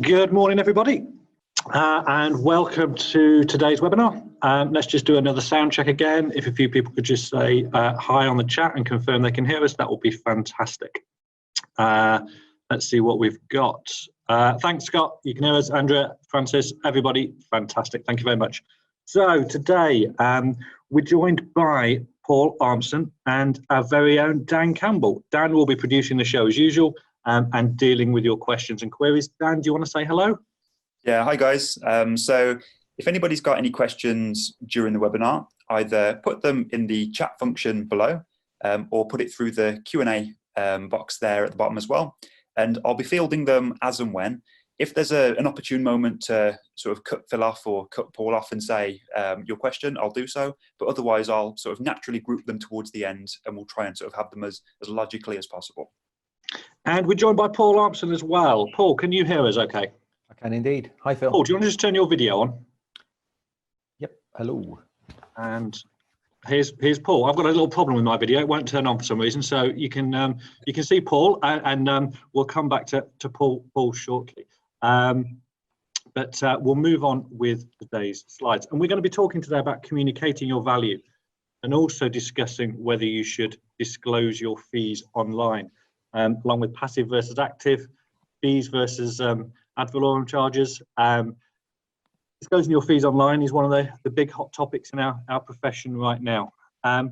Good morning, everybody, and welcome to today's webinar. Let's just do another sound check again. If a few people could just say hi on the chat and confirm they can hear us, that would be fantastic. Let's see what we've got. Thanks, Scott. You can hear us. Andrea, Francis, everybody, fantastic. Thank you very much. So today, we're joined by Paul Armstrong and our very own Dan Campbell. Dan will be producing the show as usual. And dealing with your questions and queries. Dan, do you want to say hello? Yeah, hi guys. So if anybody's got any questions during the webinar, either put them in the chat function below or put it through the Q&A box there at the bottom as well. And I'll be fielding them as and when. If there's an opportune moment to sort of cut Phil off or cut Paul off and say your question, I'll do so. But otherwise, I'll sort of naturally group them towards the end and we'll try and sort of have them as logically as possible. And we're joined by Paul Armstrong as well. Paul, can you hear us okay? I can indeed. Hi, Phil. Paul, do you want to just turn your video on? Yep, hello. And here's Paul. I've got a little problem with my video. It won't turn on for some reason. So you can see Paul and we'll come back to Paul shortly. But we'll move on with today's slides. And we're going to be talking today about communicating your value and also discussing whether you should disclose your fees online. Along with passive versus active, fees versus ad valorem charges. Disclosing your fees online is one of the big hot topics in our profession right now. As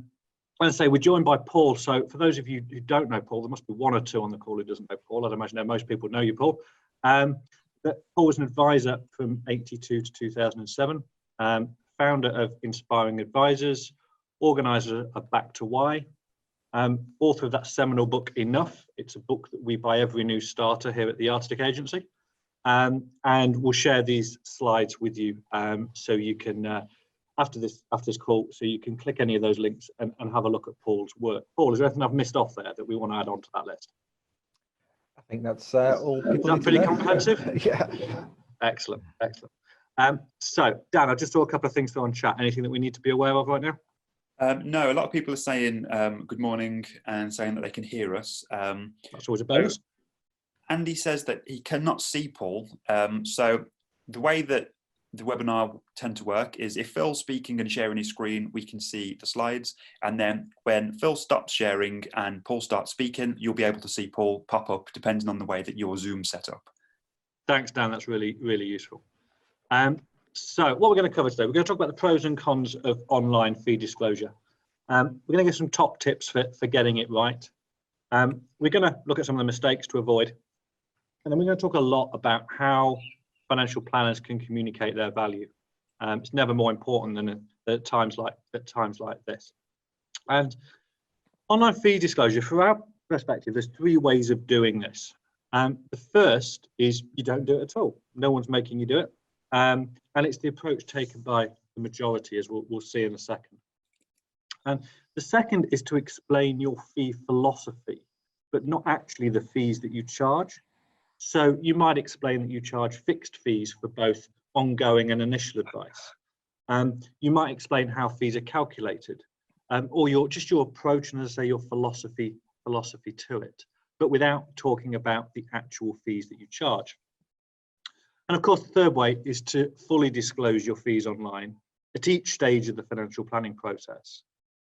I say, we're joined by Paul. So for those of you who don't know Paul, there must be one or two on the call who doesn't know Paul. I'd imagine that most people know you, Paul. But Paul was an advisor from 82 to 2007, founder of Inspiring Advisors, organizer of Back to Why, author of that seminal book, Enough. It's a book that we buy every new starter here at the Artistic Agency. And we'll share these slides with you so you can, after this call, so you can click any of those links and have a look at Paul's work. Paul, is there anything I've missed off there that we want to add on to that list? I think that's all people. Is that pretty comprehensive? Yeah. Excellent, excellent. So, Dan, I just saw a couple of things through on chat. Anything that we need to be aware of right now? No, a lot of people are saying good morning and saying that they can hear us. That's always a bonus. So Andy says that he cannot see Paul. So the way that the webinar tend to work is if Phil's speaking and sharing his screen, we can see the slides. And then when Phil stops sharing and Paul starts speaking, you'll be able to see Paul pop up depending on the way that your Zoom's set up. Thanks, Dan. That's really, really useful. So what we're going to cover today, we're going to talk about the pros and cons of online fee disclosure. We're going to get some top tips for getting it right. We're going to look at some of the mistakes to avoid. And then we're going to talk a lot about how financial planners can communicate their value. It's never more important than at times like this. And online fee disclosure, from our perspective, there's three ways of doing this. The first is you don't do it at all. No one's making you do it. And it's the approach taken by the majority, as we'll see in a second. And the second is to explain your fee philosophy, but not actually the fees that you charge. So you might explain that you charge fixed fees for both ongoing and initial advice. You might explain how fees are calculated, or your approach and, as I say, your philosophy to it, but without talking about the actual fees that you charge. And of course, the third way is to fully disclose your fees online at each stage of the financial planning process,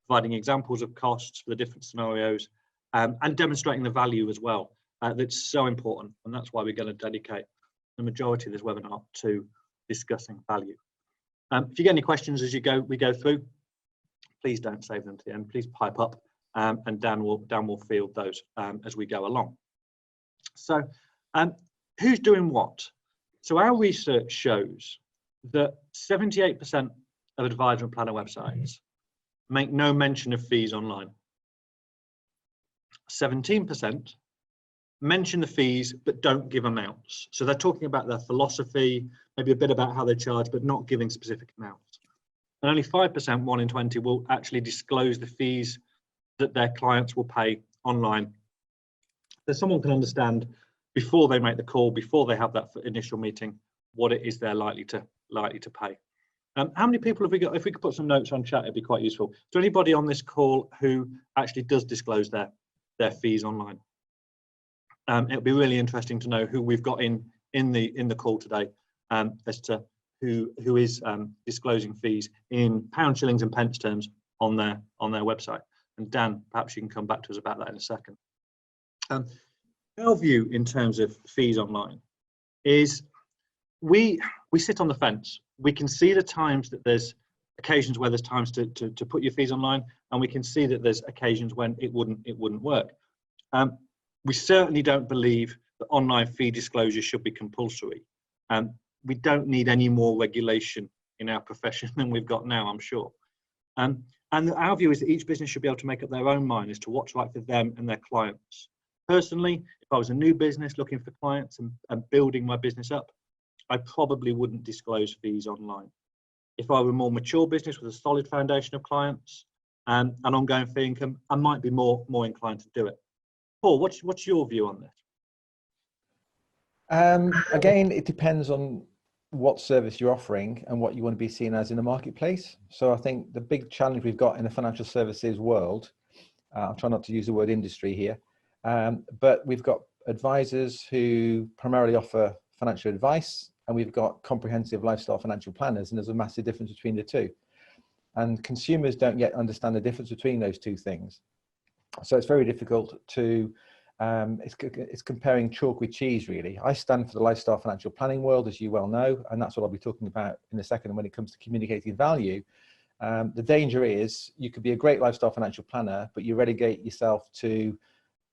providing examples of costs for the different scenarios and demonstrating the value as well. That's so important, and that's why we're going to dedicate the majority of this webinar to discussing value. If you get any questions as we go through, please don't save them to the end. Please pipe up, and Dan will field those as we go along. So, who's doing what? So our research shows that 78% of advisor and planner websites make no mention of fees online. 17% mention the fees but don't give amounts. So they're talking about their philosophy, maybe a bit about how they charge, but not giving specific amounts. And only 5%, 1 in 20, will actually disclose the fees that their clients will pay online. So someone can understand before they make the call, before they have that initial meeting, what it is they're likely to pay. How many people have we got? If we could put some notes on chat, it'd be quite useful. Is there anybody on this call who actually does disclose their fees online? It'll be really interesting to know who we've got in in the call today as to who is disclosing fees in pound, shillings, and pence terms on their website. And Dan, perhaps you can come back to us about that in a second. Our view in terms of fees online is we sit on the fence. We can see the times that there's occasions where there's times to put your fees online, and we can see that there's occasions when it wouldn't work. We certainly don't believe that online fee disclosure should be compulsory. We don't need any more regulation in our profession than we've got now, I'm sure. And our view is that each business should be able to make up their own mind as to what's right for them and their clients. Personally, if I was a new business looking for clients and building my business up, I probably wouldn't disclose fees online. If I were a more mature business with a solid foundation of clients and an ongoing fee income, I might be more inclined to do it. Paul, what's your view on this? Again, it depends on what service you're offering and what you want to be seen as in the marketplace. So I think the big challenge we've got in the financial services world, I'll try not to use the word industry here, but we've got advisors who primarily offer financial advice, and we've got comprehensive lifestyle financial planners, and there's a massive difference between the two. And consumers don't yet understand the difference between those two things. So it's very difficult to, it's comparing chalk with cheese, really. I stand for the lifestyle financial planning world, as you well know, and that's what I'll be talking about in a second when it comes to communicating value. The danger is you could be a great lifestyle financial planner, but you relegate yourself to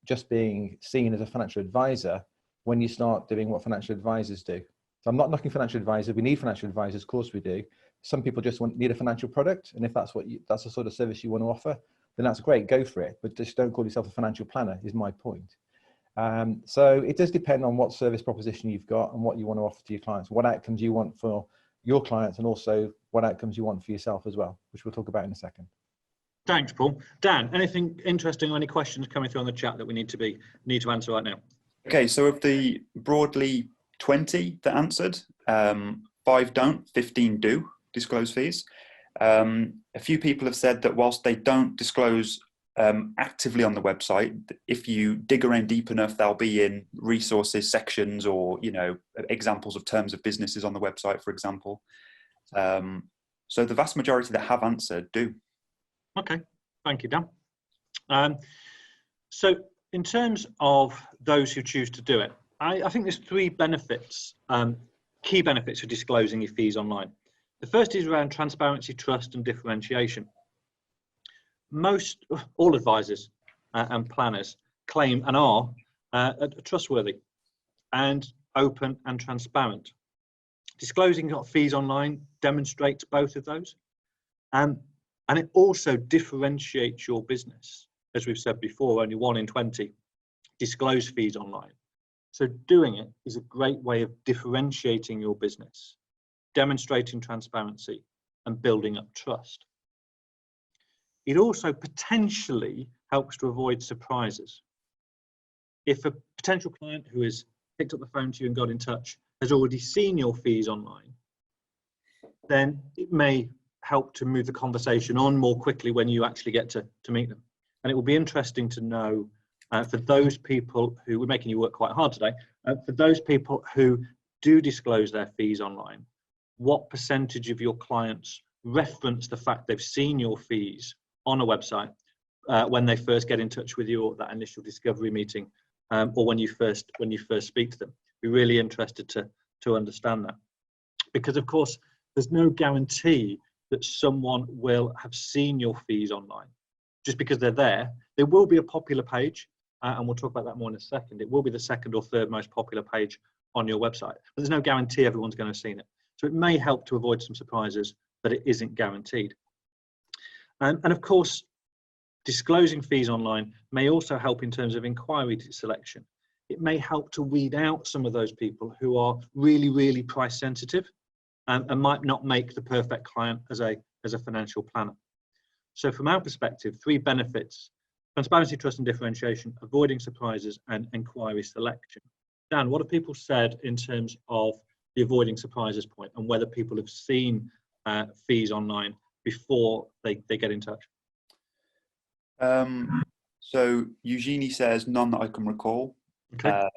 just being seen as a financial advisor when you start doing what financial advisors do. So I'm not knocking financial advisors. We need financial advisors, of course we do. Some people just need a financial product, and if that's that's the sort of service you want to offer, then that's great, go for it. But just don't call yourself a financial planner, is my point. So it does depend on what service proposition you've got and what you want to offer to your clients, what outcomes you want for your clients, and also what outcomes you want for yourself as well, which we'll talk about in a second. Thanks, Paul. Dan, anything interesting or any questions coming through on the chat that we need to answer right now? Okay, so of the broadly 20 that answered, 5 don't, 15 do disclose fees. A few people have said that whilst they don't disclose actively on the website, if you dig around deep enough, they'll be in resources sections or, you know, examples of terms of businesses on the website, for example. So the vast majority that have answered do. Okay, thank you, Dan. So in terms of those who choose to do it, I think there's 3 benefits, key benefits of disclosing your fees online. The first is around transparency, trust, and differentiation. All advisors and planners claim and are trustworthy and open and transparent. Disclosing your fees online demonstrates both of those, and it also differentiates your business. As we've said before, only 1 in 20 disclose fees online. So doing it is a great way of differentiating your business, demonstrating transparency, and building up trust. It also potentially helps to avoid surprises. If a potential client who has picked up the phone to you and got in touch has already seen your fees online, then it may help to move the conversation on more quickly when you actually get to meet them. And it will be interesting to know for those people who, we're making you work quite hard today, for those people who do disclose their fees online, what percentage of your clients reference the fact they've seen your fees on a website when they first get in touch with you at that initial discovery meeting, or when you first speak to them. Be really interested to understand that, because of course there's no guarantee that someone will have seen your fees online just because they're there. There will be a popular page, and we'll talk about that more in a second. It will be the 2nd or 3rd most popular page on your website, but there's no guarantee everyone's going to have seen it. So it may help to avoid some surprises, but it isn't guaranteed. And of course, disclosing fees online may also help in terms of inquiry selection. It may help to weed out some of those people who are really, really price sensitive and might not make the perfect client as a financial planner. So from our perspective, 3 benefits: transparency, trust, and differentiation, avoiding surprises, and inquiry selection. Dan, what have people said in terms of the avoiding surprises point and whether people have seen fees online before they get in touch? So Eugenie says none that I can recall. Okay.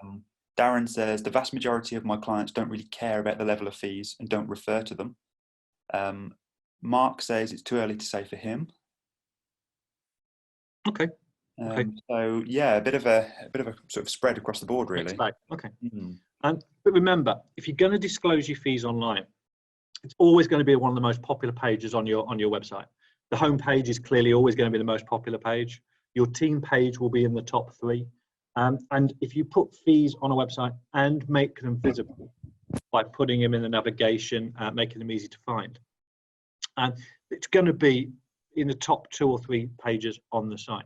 Darren says, the vast majority of my clients don't really care about the level of fees and don't refer to them. Mark says it's too early to say for him. Okay. Okay. So yeah, a bit of a sort of spread across the board, really. Okay. But remember, if you're going to disclose your fees online, it's always going to be one of the most popular pages on your website. The home page is clearly always going to be the most popular page. Your team page will be in the top 3. And if you put fees on a website and make them visible by putting them in the navigation, making them easy to find, and it's going to be in the top 2 or 3 pages on the site.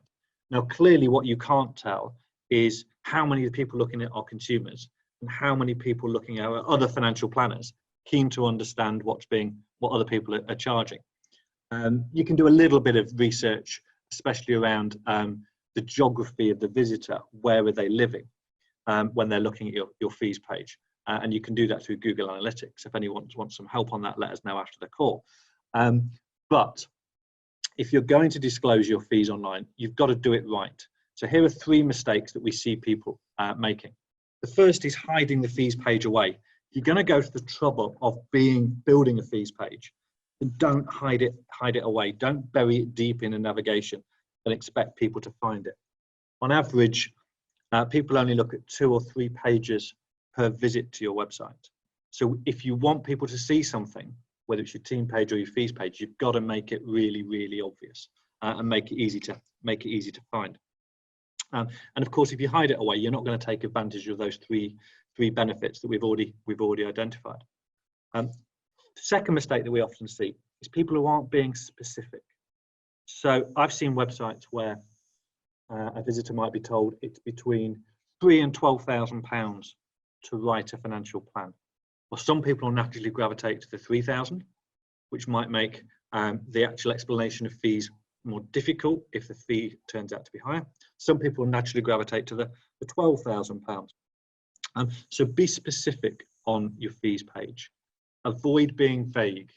Now, clearly what you can't tell is how many of the people looking at are consumers and how many people looking at are other financial planners keen to understand what other people are charging. You can do a little bit of research, especially around the geography of the visitor. Where are they living when they're looking at your fees page? And you can do that through Google Analytics. If anyone wants some help on that, let us know after the call. But if you're going to disclose your fees online, you've got to do it right. So here are 3 mistakes that we see people making. The first is hiding the fees page away. You're going to go to the trouble of building a fees page, and don't hide it away. Don't bury it deep in a navigation and expect people to find it. On average, people only look at 2 or 3 pages per visit to your website. So if you want people to see something, whether it's your team page or your fees page, you've got to make it really, really obvious and make it easy to find. And of course, if you hide it away, you're not going to take advantage of those three benefits that we've already identified. The second mistake that we often see is people who aren't being specific. So I've seen websites where a visitor might be told it's between £3,000 and £12,000 to write a financial plan. Well, some people will naturally gravitate to the 3,000, which might make the actual explanation of fees more difficult if the fee turns out to be higher. Some people will naturally gravitate to the £12,000. So be specific on your fees page. Avoid being vague.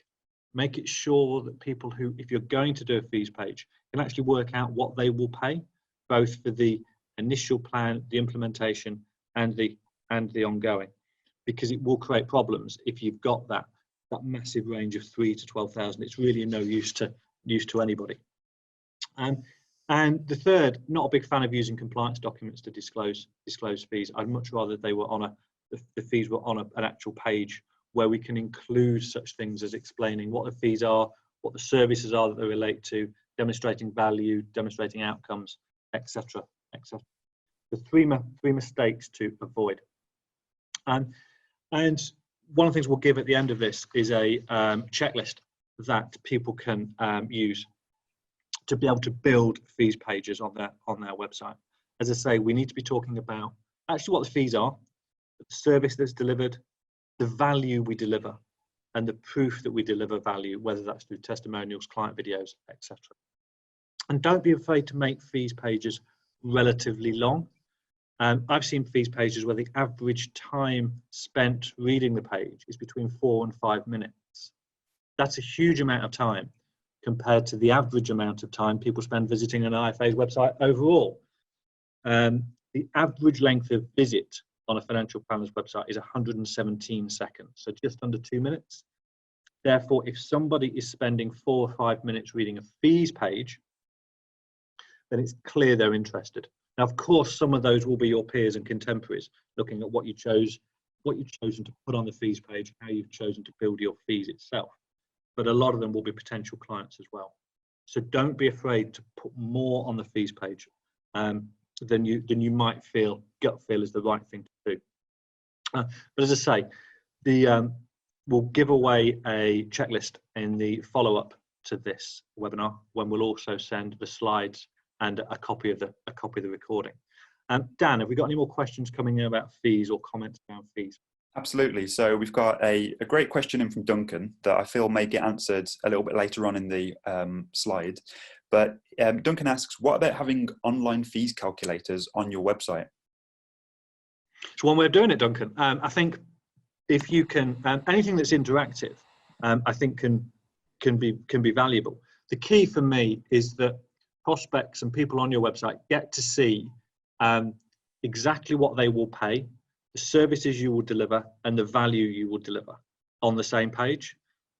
Make it sure that people who, if you're going to do a fees page, can actually work out what they will pay, both for the initial plan, the implementation, and the ongoing, because it will create problems if you've got that massive range of 3,000 to 12,000. It's really no use to anybody. And the third, not a big fan of using compliance documents to disclose fees. I'd much rather they were on the fees were on an actual page where we can include such things as explaining what the fees are, what the services are that they relate to, demonstrating value, demonstrating outcomes, etc., etc. The three mistakes to avoid. And one of the things we'll give at the end of this is a checklist that people can use to be able to build fees pages on their website. As I say, we need to be talking about actually what the fees are, the service that's delivered, the value we deliver, and the proof that we deliver value, whether that's through testimonials, client videos, etc. And don't be afraid to make fees pages relatively long. I've seen fees pages where the average time spent reading the page is between 4 and 5 minutes. That's a huge amount of time compared to the average amount of time people spend visiting an IFA's website overall. The average length of visit on a financial planner's website is 117 seconds, so just under 2 minutes. Therefore, if somebody is spending 4 or 5 minutes reading a fees page, then it's clear they're interested. Now, of course, some of those will be your peers and contemporaries, looking at what you've chosen to put on the fees page, how you've chosen to build your fees itself. But a lot of them will be potential clients as well. So don't be afraid to put more on the fees page than you might gut feel is the right thing to do. But as I say, we'll give away a checklist in the follow-up to this webinar, when we'll also send the slides and a copy of the recording. Dan, have we got any more questions coming in about fees or comments about fees? Absolutely. So we've got a great question in from Duncan that I feel may get answered a little bit later on in the slide. But Duncan asks, what about having online fees calculators on your website? It's one way of doing it, Duncan. I think if you can, anything that's interactive, I think can be valuable. The key for me is that prospects and people on your website get to see exactly what they will pay, the services you will deliver and the value you will deliver on the same page.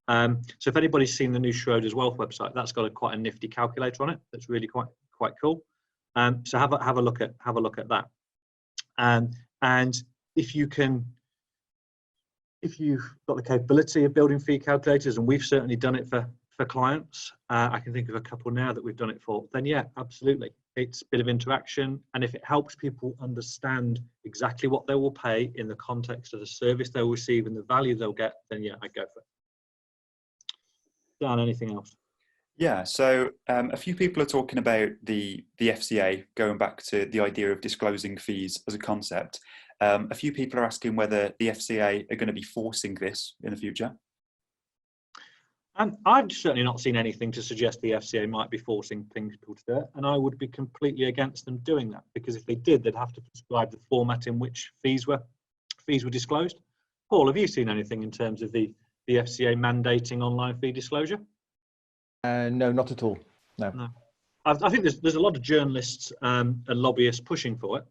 So if anybody's seen the new Schroders Wealth website, that's got quite a nifty calculator on it. That's really quite cool. So have a look at that. And if you've got the capability of building fee calculators, and we've certainly done it for clients, I can think of a couple now that we've done it for, then yeah, absolutely. It's a bit of interaction. And if it helps people understand exactly what they will pay in the context of the service they'll receive and the value they'll get, then yeah, I'd go for it. Dan, anything else? Yeah, so a few people are talking about the FCA, going back to the idea of disclosing fees as a concept. A few people are asking whether the FCA are going to be forcing this in the future. I've certainly not seen anything to suggest the FCA might be forcing people to do it, and I would be completely against them doing that, because if they did, they'd have to prescribe the format in which fees were disclosed. Paul, have you seen anything in terms of the FCA mandating online fee disclosure? No, not at all. No. I think there's a lot of journalists and lobbyists pushing for it,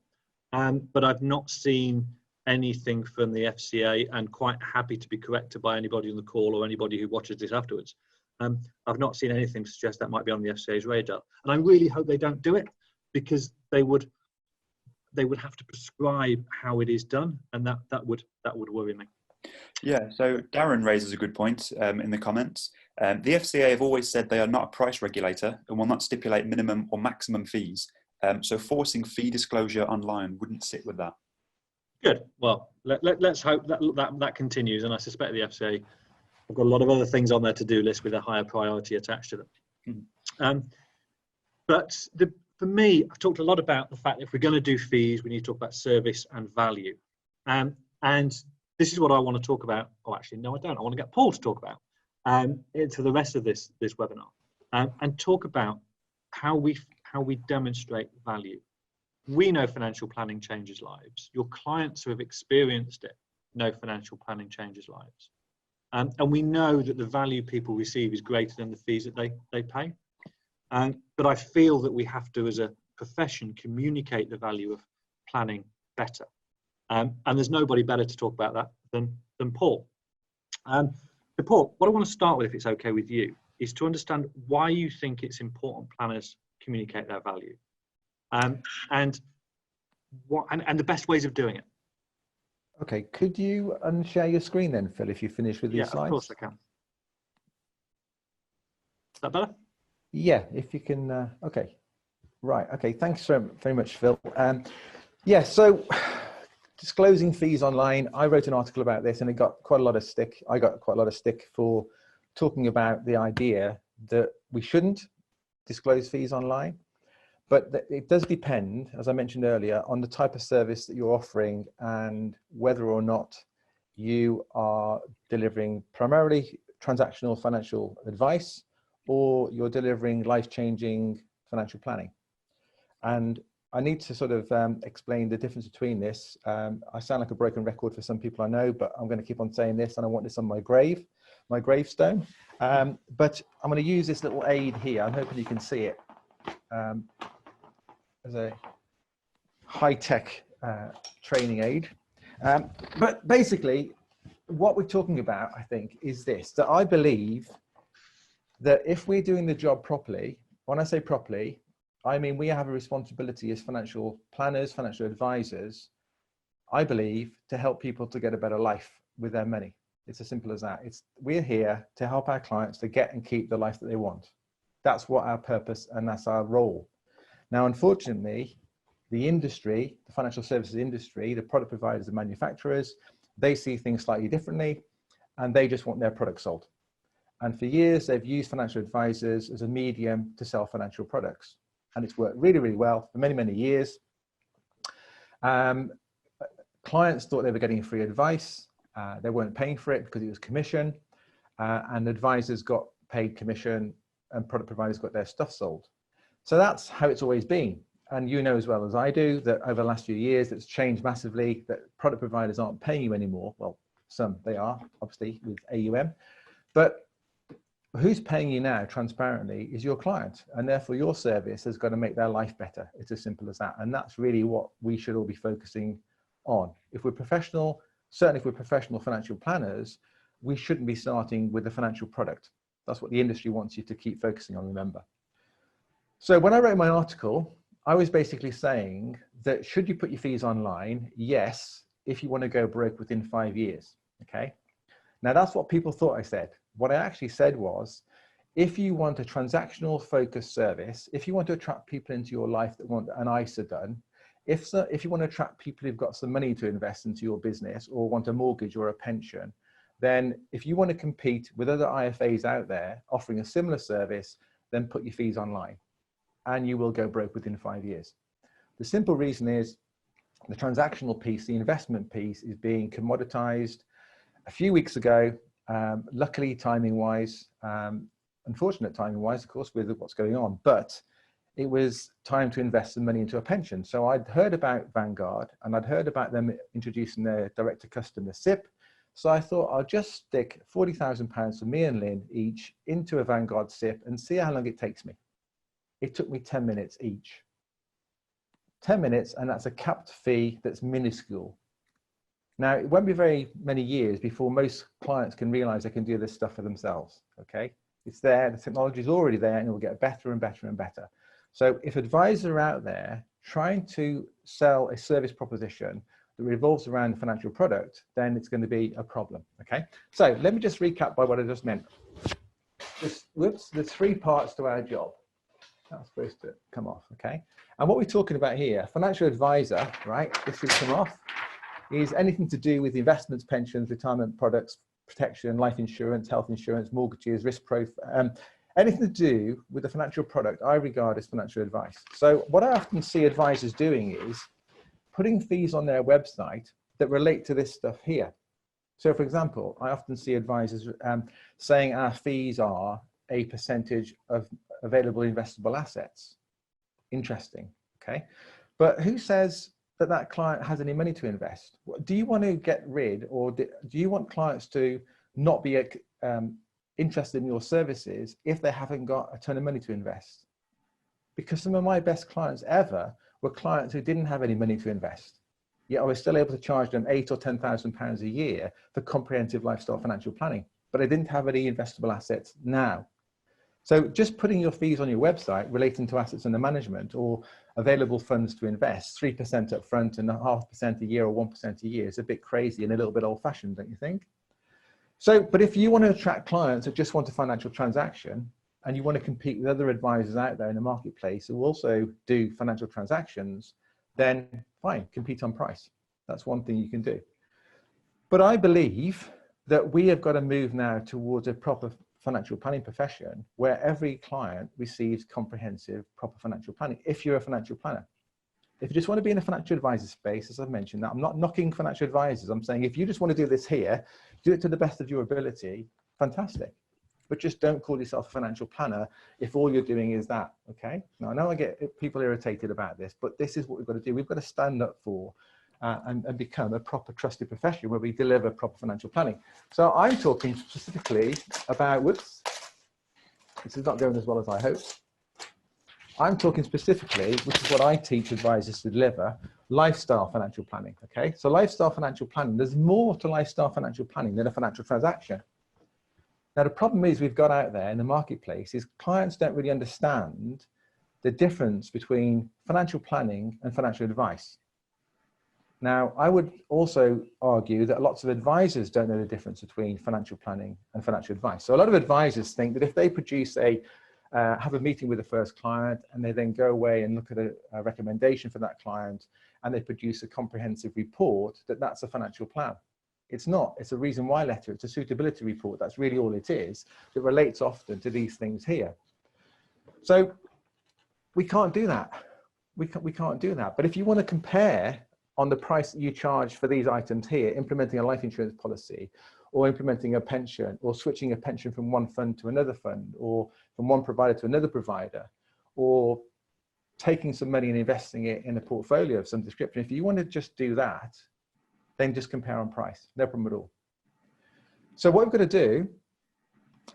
but I've not seen anything from the FCA, and quite happy to be corrected by anybody on the call or anybody who watches this afterwards. I've not seen anything to suggest that might be on the FCA's radar, and I really hope they don't do it, because they would have to prescribe how it is done, and that would worry me. Yeah, so Darren raises a good point in the comments. The FCA have always said they are not a price regulator and will not stipulate minimum or maximum fees. So forcing fee disclosure online wouldn't sit with that. Good. Well, let's hope that continues, and I suspect the FCA have got a lot of other things on their to-do list with a higher priority attached to them. But for me, I've talked a lot about the fact that if we're going to do fees, we need to talk about service and value. And this is what I want to talk about. Oh, actually, no, I don't. I want to get Paul to talk about for the rest of this webinar, and talk about how we demonstrate value. We know financial planning changes lives. Your clients who have experienced it know financial planning changes lives. And we know that the value people receive is greater than the fees that they pay. But I feel that we have to, as a profession, communicate the value of planning better. And there's nobody better to talk about that than Paul. But Paul, what I want to start with, if it's okay with you, is to understand why you think it's important planners communicate their value. And the best ways of doing it. Okay, could you unshare your screen then, Phil, if you finish with these slides? Yeah, of course I can. Is that better? Yeah, if you can. Okay, right. Okay, thanks very much, Phil. Yeah, so disclosing fees online. I wrote an article about this, and it got quite a lot of stick. I got quite a lot of stick for talking about the idea that we shouldn't disclose fees online. But it does depend, as I mentioned earlier, on the type of service that you're offering and whether or not you are delivering primarily transactional financial advice, or you're delivering life-changing financial planning. And I need to sort of explain the difference between this. I sound like a broken record for some people I know, but I'm going to keep on saying this, and I want this on my gravestone. But I'm going to use this little aid here. I'm hoping you can see it. As a high-tech training aid. But basically, what we're talking about, I think, is this, that I believe that if we're doing the job properly, when I say properly, I mean we have a responsibility as financial planners, financial advisors, I believe, to help people to get a better life with their money. It's as simple as that. We're here to help our clients to get and keep the life that they want. That's what our purpose and that's our role. Now, unfortunately, the industry, the financial services industry, the product providers, the manufacturers, they see things slightly differently, and they just want their product sold. And for years, they've used financial advisors as a medium to sell financial products. And it's worked really, really well for many, many years. Clients thought they were getting free advice. They weren't paying for it because it was commission. And advisors got paid commission, and product providers got their stuff sold. So that's how it's always been. And you know as well as I do that over the last few years, it's changed massively, that product providers aren't paying you anymore. Well, some they are, obviously, with AUM. But who's paying you now, transparently, is your client. And therefore, your service has got to make their life better. It's as simple as that. And that's really what we should all be focusing on. If we're professional, certainly if we're professional financial planners, we shouldn't be starting with a financial product. That's what the industry wants you to keep focusing on, remember. So when I wrote my article, I was basically saying that should you put your fees online? Yes, if you want to go broke within 5 years, okay? Now that's what people thought I said. What I actually said was, if you want a transactional focused service, if you want to attract people into your life that want an ISA done, if you want to attract people who've got some money to invest into your business or want a mortgage or a pension, then if you want to compete with other IFAs out there offering a similar service, then put your fees online and you will go broke within 5 years. The simple reason is the transactional piece, the investment piece, is being commoditized. A few weeks ago, luckily timing-wise, unfortunate timing-wise, of course, with what's going on, but it was time to invest some money into a pension. So I'd heard about Vanguard and I'd heard about them introducing their direct-to-customer SIP. So I thought I'll just stick £40,000 for me and Lynn each into a Vanguard SIP and see how long it takes me. It took me 10 minutes each. 10 minutes, and that's a capped fee that's minuscule. Now, it won't be very many years before most clients can realize they can do this stuff for themselves, okay? It's there, the technology is already there, and it will get better and better and better. So if advisors are out there trying to sell a service proposition that revolves around a financial product, then it's going to be a problem, okay? So let me just recap by what I just meant. There's 3 parts to our job. That's supposed to come off, okay? And what we're talking about here, financial advisor, right, this should come off, is anything to do with investments, pensions, retirement products, protection, life insurance, health insurance, mortgages, risk profile, anything to do with the financial product, I regard as financial advice. So what I often see advisors doing is putting fees on their website that relate to this stuff here. So for example, I often see advisors saying our fees are a percentage of available investable assets. Interesting, okay? But who says that that client has any money to invest? Do you want to get rid, or do you want clients to not be interested in your services if they haven't got a ton of money to invest? Because some of my best clients ever were clients who didn't have any money to invest, yet I was still able to charge them £8,000 or £10,000 a year for comprehensive lifestyle financial planning, but I didn't have any investable assets now. So just putting your fees on your website relating to assets under management or available funds to invest, 3% up front and 0.5% a year or 1% a year is a bit crazy and a little bit old fashioned, don't you think? So, but if you want to attract clients that just want a financial transaction and you want to compete with other advisors out there in the marketplace who also do financial transactions, then fine, compete on price. That's one thing you can do. But I believe that we have got to move now towards a proper financial planning profession where every client receives comprehensive, proper financial planning. If you're a financial planner, if you just want to be in a financial advisor space, as I've mentioned, that I'm not knocking financial advisors. I'm saying if you just want to do this here, do it to the best of your ability, fantastic. But just don't call yourself a financial planner if all you're doing is that, okay? Now, I know I get people irritated about this, but this is what we've got to do. We've got to stand up for and become a proper trusted profession where we deliver proper financial planning. So I'm talking specifically about, whoops, this is not going as well as I hoped. I'm talking specifically, which is what I teach advisors to deliver, lifestyle financial planning, okay? So lifestyle financial planning, there's more to lifestyle financial planning than a financial transaction. Now, the problem is we've got out there in the marketplace is clients don't really understand the difference between financial planning and financial advice. Now, I would also argue that lots of advisors don't know the difference between financial planning and financial advice. So a lot of advisors think that if they produce have a meeting with the first client and they then go away and look at a recommendation for that client and they produce a comprehensive report, that's a financial plan. It's not. It's a reason why letter. It's a suitability report. That's really all it is. It relates often to these things here. So we can't do that. We can't do that. But if you want to compare on the price that you charge for these items here, implementing a life insurance policy or implementing a pension or switching a pension from one fund to another fund or from one provider to another provider or taking some money and investing it in a portfolio of some description, if you want to just do that, then just compare on price, no problem at all. So what we've got to do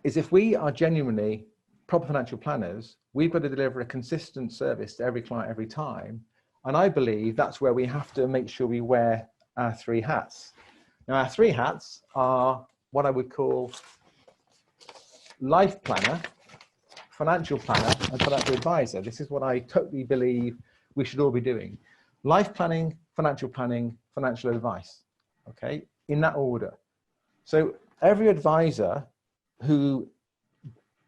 is if we are genuinely proper financial planners, we've got to deliver a consistent service to every client every time. And I believe that's where we have to make sure we wear our three hats. Now, our three hats are what I would call life planner, financial planner, and financial advisor. This is what I totally believe we should all be doing. Life planning, financial advice, okay, in that order. So every advisor who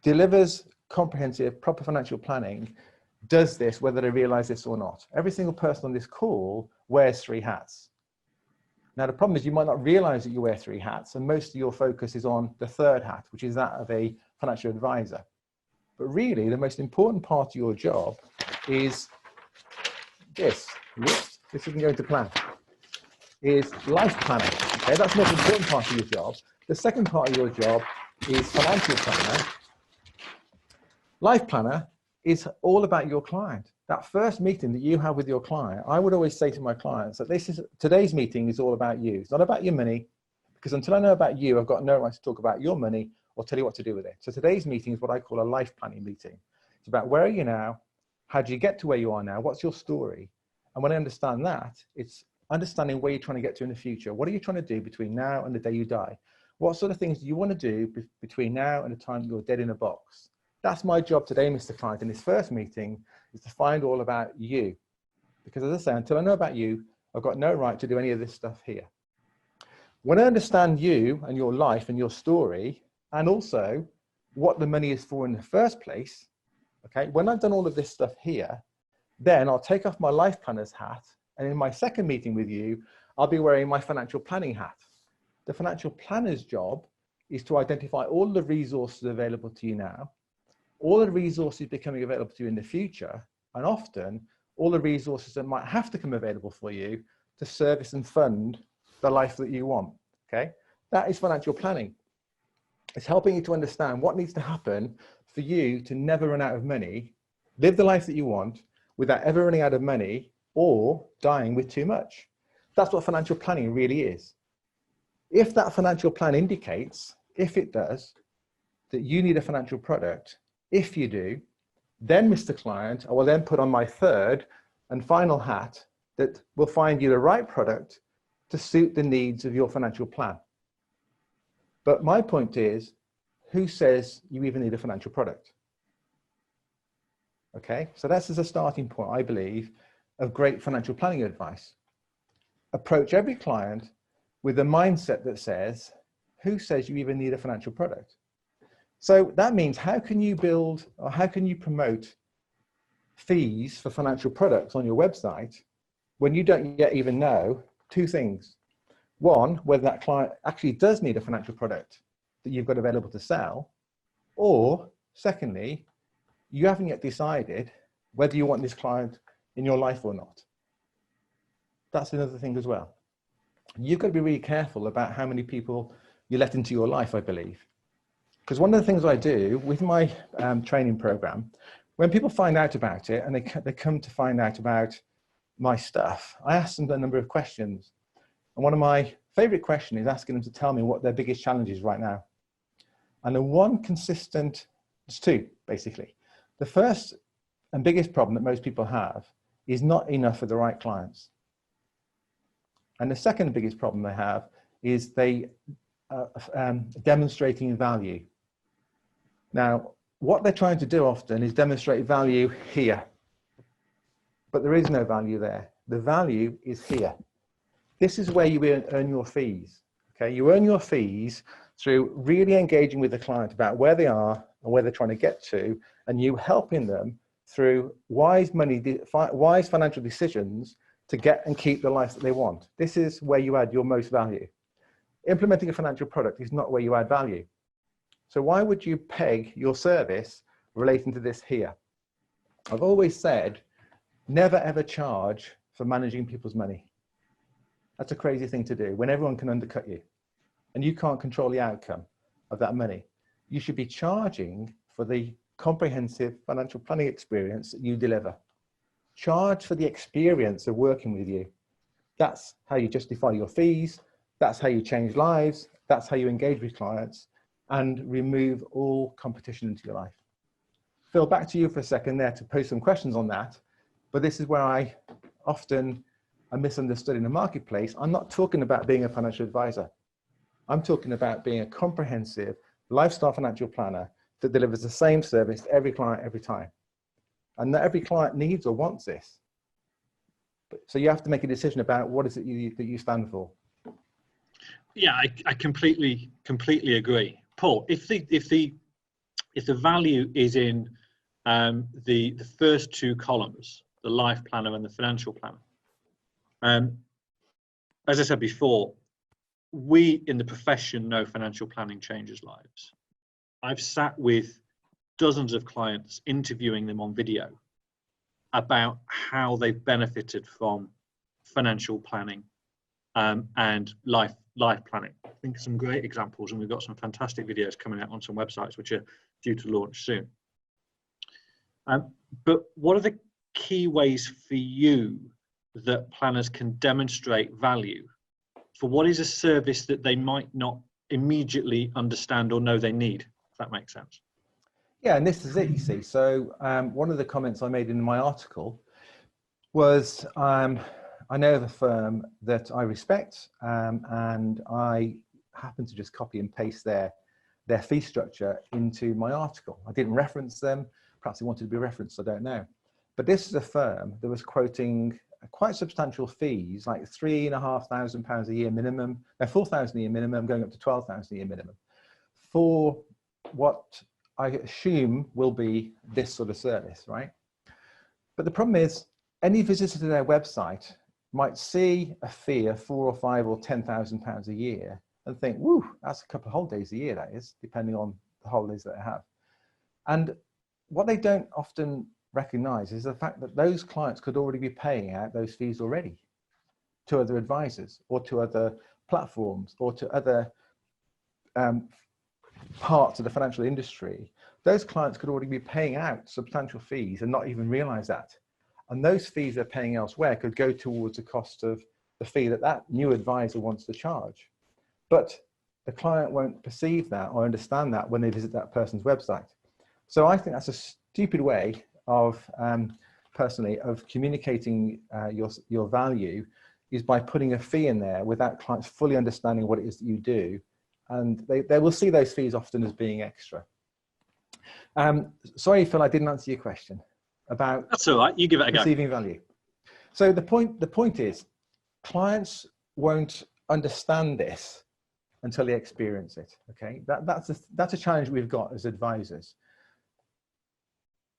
delivers comprehensive, proper financial planning does this whether they realize this or not. Every single person on this call wears three hats. Now, the problem is you might not realize that you wear three hats, and most of your focus is on the third hat, which is that of a financial advisor. But really, the most important part of your job is this. Whoops, this isn't going to plan. Is life planning. Okay, that's the most important part of your job. The second part of your job is financial planner. Life planner is all about your client. That first meeting that you have with your client, I would always say to my clients that today's meeting is all about you. It's not about your money, because until I know about you, I've got no right to talk about your money or tell you what to do with it. So today's meeting is what I call a life planning meeting. It's about where are you now? How do you get to where you are now? What's your story? And when I understand that, it's understanding where you're trying to get to in the future. What are you trying to do between now and the day you die? What sort of things do you want to do between now and the time you're dead in a box? That's my job today, Mr. Client, in this first meeting, is to find all about you. Because as I say, until I know about you, I've got no right to do any of this stuff here. When I understand you and your life and your story, and also what the money is for in the first place, okay, when I've done all of this stuff here, then I'll take off my life planner's hat, and in my second meeting with you, I'll be wearing my financial planning hat. The financial planner's job is to identify all the resources available to you now, all the resources becoming available to you in the future, and often all the resources that might have to come available for you to service and fund the life that you want, okay? That is financial planning. It's helping you to understand what needs to happen for you to never run out of money, live the life that you want without ever running out of money or dying with too much. That's what financial planning really is. If that financial plan indicates, if it does, that you need a financial product, if you do, then Mr. Client, I will then put on my third and final hat that will find you the right product to suit the needs of your financial plan. But my point is, who says you even need a financial product? Okay, so that's as a starting point, I believe, of great financial planning advice. Approach every client with a mindset that says, who says you even need a financial product? So that means how can you build or how can you promote fees for financial products on your website when you don't yet even know two things? One, whether that client actually does need a financial product that you've got available to sell, or secondly, you haven't yet decided whether you want this client in your life or not. That's another thing as well. You've got to be really careful about how many people you let into your life, I believe. Because one of the things I do with my training program, when people find out about it and they come to find out about my stuff, I ask them a number of questions. And one of my favorite questions is asking them to tell me what their biggest challenge is right now. And the one consistent, it's two, basically. The first and biggest problem that most people have is not enough for the right clients. And the second biggest problem they have is they demonstrating value. Now, what they're trying to do often is demonstrate value here, but there is no value there. The value is here. This is where you earn your fees, okay? You earn your fees through really engaging with the client about where they are and where they're trying to get to, and you helping them through wise financial decisions to get and keep the life that they want. This is where you add your most value. Implementing a financial product is not where you add value. So why would you peg your service relating to this here? I've always said, never ever charge for managing people's money. That's a crazy thing to do when everyone can undercut you and you can't control the outcome of that money. You should be charging for the comprehensive financial planning experience that you deliver. Charge for the experience of working with you. That's how you justify your fees. That's how you change lives. That's how you engage with clients and remove all competition into your life. Phil, back to you for a second there to pose some questions on that. But this is where I often are misunderstood in the marketplace, I'm not talking about being a financial advisor. I'm talking about being a comprehensive lifestyle financial planner that delivers the same service to every client every time. And not every client needs or wants this. So you have to make a decision about what is it that you stand for. Yeah, I completely agree, Paul. If the value is in the first two columns, the life planner and the financial planner, as I said before, we in the profession know financial planning changes lives. I've sat with dozens of clients interviewing them on video about how they've benefited from financial planning and life planning. I think some great examples, and we've got some fantastic videos coming out on some websites which are due to launch soon. But what are the key ways for you that planners can demonstrate value for what is a service that they might not immediately understand or know they need, if that makes sense? Yeah, and this is it, you see. So one of the comments I made in my article was, I know of a firm that I respect, and I happen to just copy and paste their fee structure into my article. I didn't reference them. Perhaps they wanted to be referenced, I don't know. But this is a firm that was quoting quite substantial fees, like £3,500 a year minimum, no, £4,000 a year minimum, going up to £12,000 a year minimum, for what I assume will be this sort of service, right? But the problem is, any visitor to their website might see a fee of £4,000 or £5,000 or £10,000 a year and think, woo, that's a couple of holidays a year, that is, depending on the holidays that they have. And what they don't often recognize is the fact that those clients could already be paying out those fees already to other advisors or to other platforms or to other parts of the financial industry. Those clients could already be paying out substantial fees and not even realize that. And those fees they're paying elsewhere could go towards the cost of the fee that that new advisor wants to charge. But the client won't perceive that or understand that when they visit that person's website. So I think that's a stupid way of, personally, of communicating your value, is by putting a fee in there without clients fully understanding what it is that you do. And they will see those fees often as being extra. Sorry, Phil, I didn't answer your question about— That's all right, you give it a go. Perceiving value. So the point is, clients won't understand this until they experience it. Okay, that's a challenge we've got as advisors.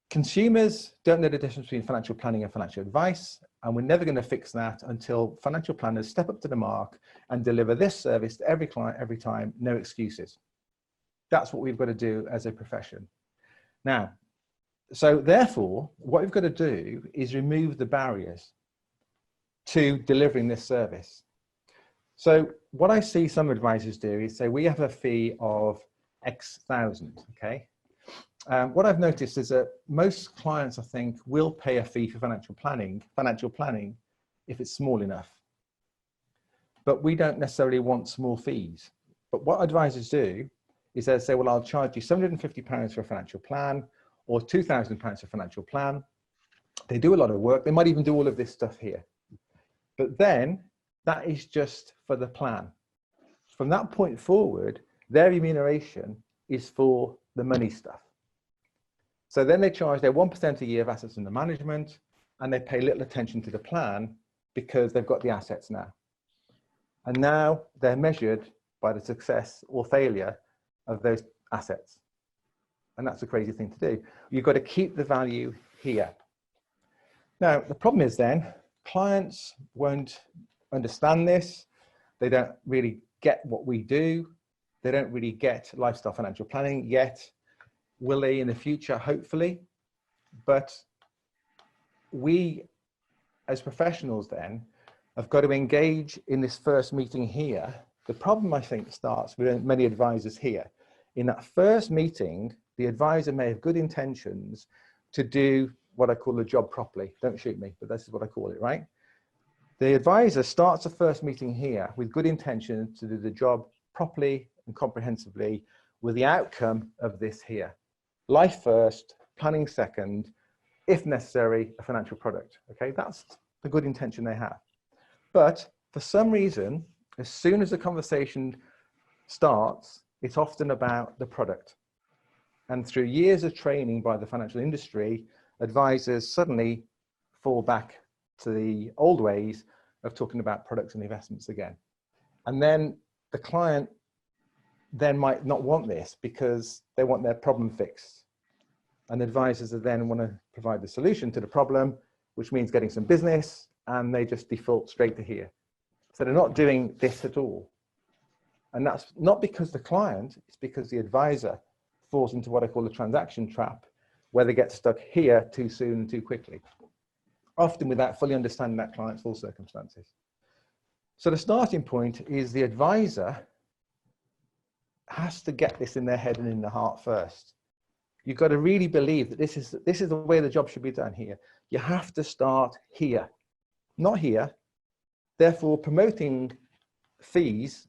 Consumers don't know the difference between financial planning and financial advice, and we're never going to fix that until financial planners step up to the mark and deliver this service to every client every time, no excuses. That's what we've got to do as a profession. Now, so therefore, what we've got to do is remove the barriers to delivering this service. So what I see some advisors do is say, we have a fee of X thousand, okay? What I've noticed is that most clients, I think, will pay a fee for financial planning if it's small enough. But we don't necessarily want small fees. But what advisors do is they say, well, I'll charge you £750 for a financial plan or £2,000 for a financial plan. They do a lot of work. They might even do all of this stuff here. But then that is just for the plan. From that point forward, their remuneration is for the money stuff. So then they charge their 1% a year of assets under management, and they pay little attention to the plan because they've got the assets now. And now they're measured by the success or failure of those assets. And that's a crazy thing to do. You've got to keep the value here. Now, the problem is then, clients won't understand this. They don't really get what we do. They don't really get lifestyle financial planning yet. Will they in the future? Hopefully. But we, as professionals then, have got to engage in this first meeting here. The problem, I think, starts with many advisors here. In that first meeting, the advisor may have good intentions to do what I call the job properly. Don't shoot me, but this is what I call it, right? The advisor starts the first meeting here with good intention to do the job properly and comprehensively, with the outcome of this here. Life first, planning second, if necessary, a financial product. Okay, that's the good intention they have. But for some reason, as soon as the conversation starts, it's often about the product. And through years of training by the financial industry, advisors suddenly fall back to the old ways of talking about products and investments again. And then the client then might not want this because they want their problem fixed. And advisors then want to provide the solution to the problem, which means getting some business, and they just default straight to here. So they're not doing this at all. And that's not because the client, it's because the advisor falls into what I call a transaction trap, where they get stuck here too soon and too quickly, often without fully understanding that client's full circumstances. So the starting point is the advisor has to get this in their head and in their heart first. You've got to really believe that this is the way the job should be done here. You have to start here, not here. Therefore, promoting fees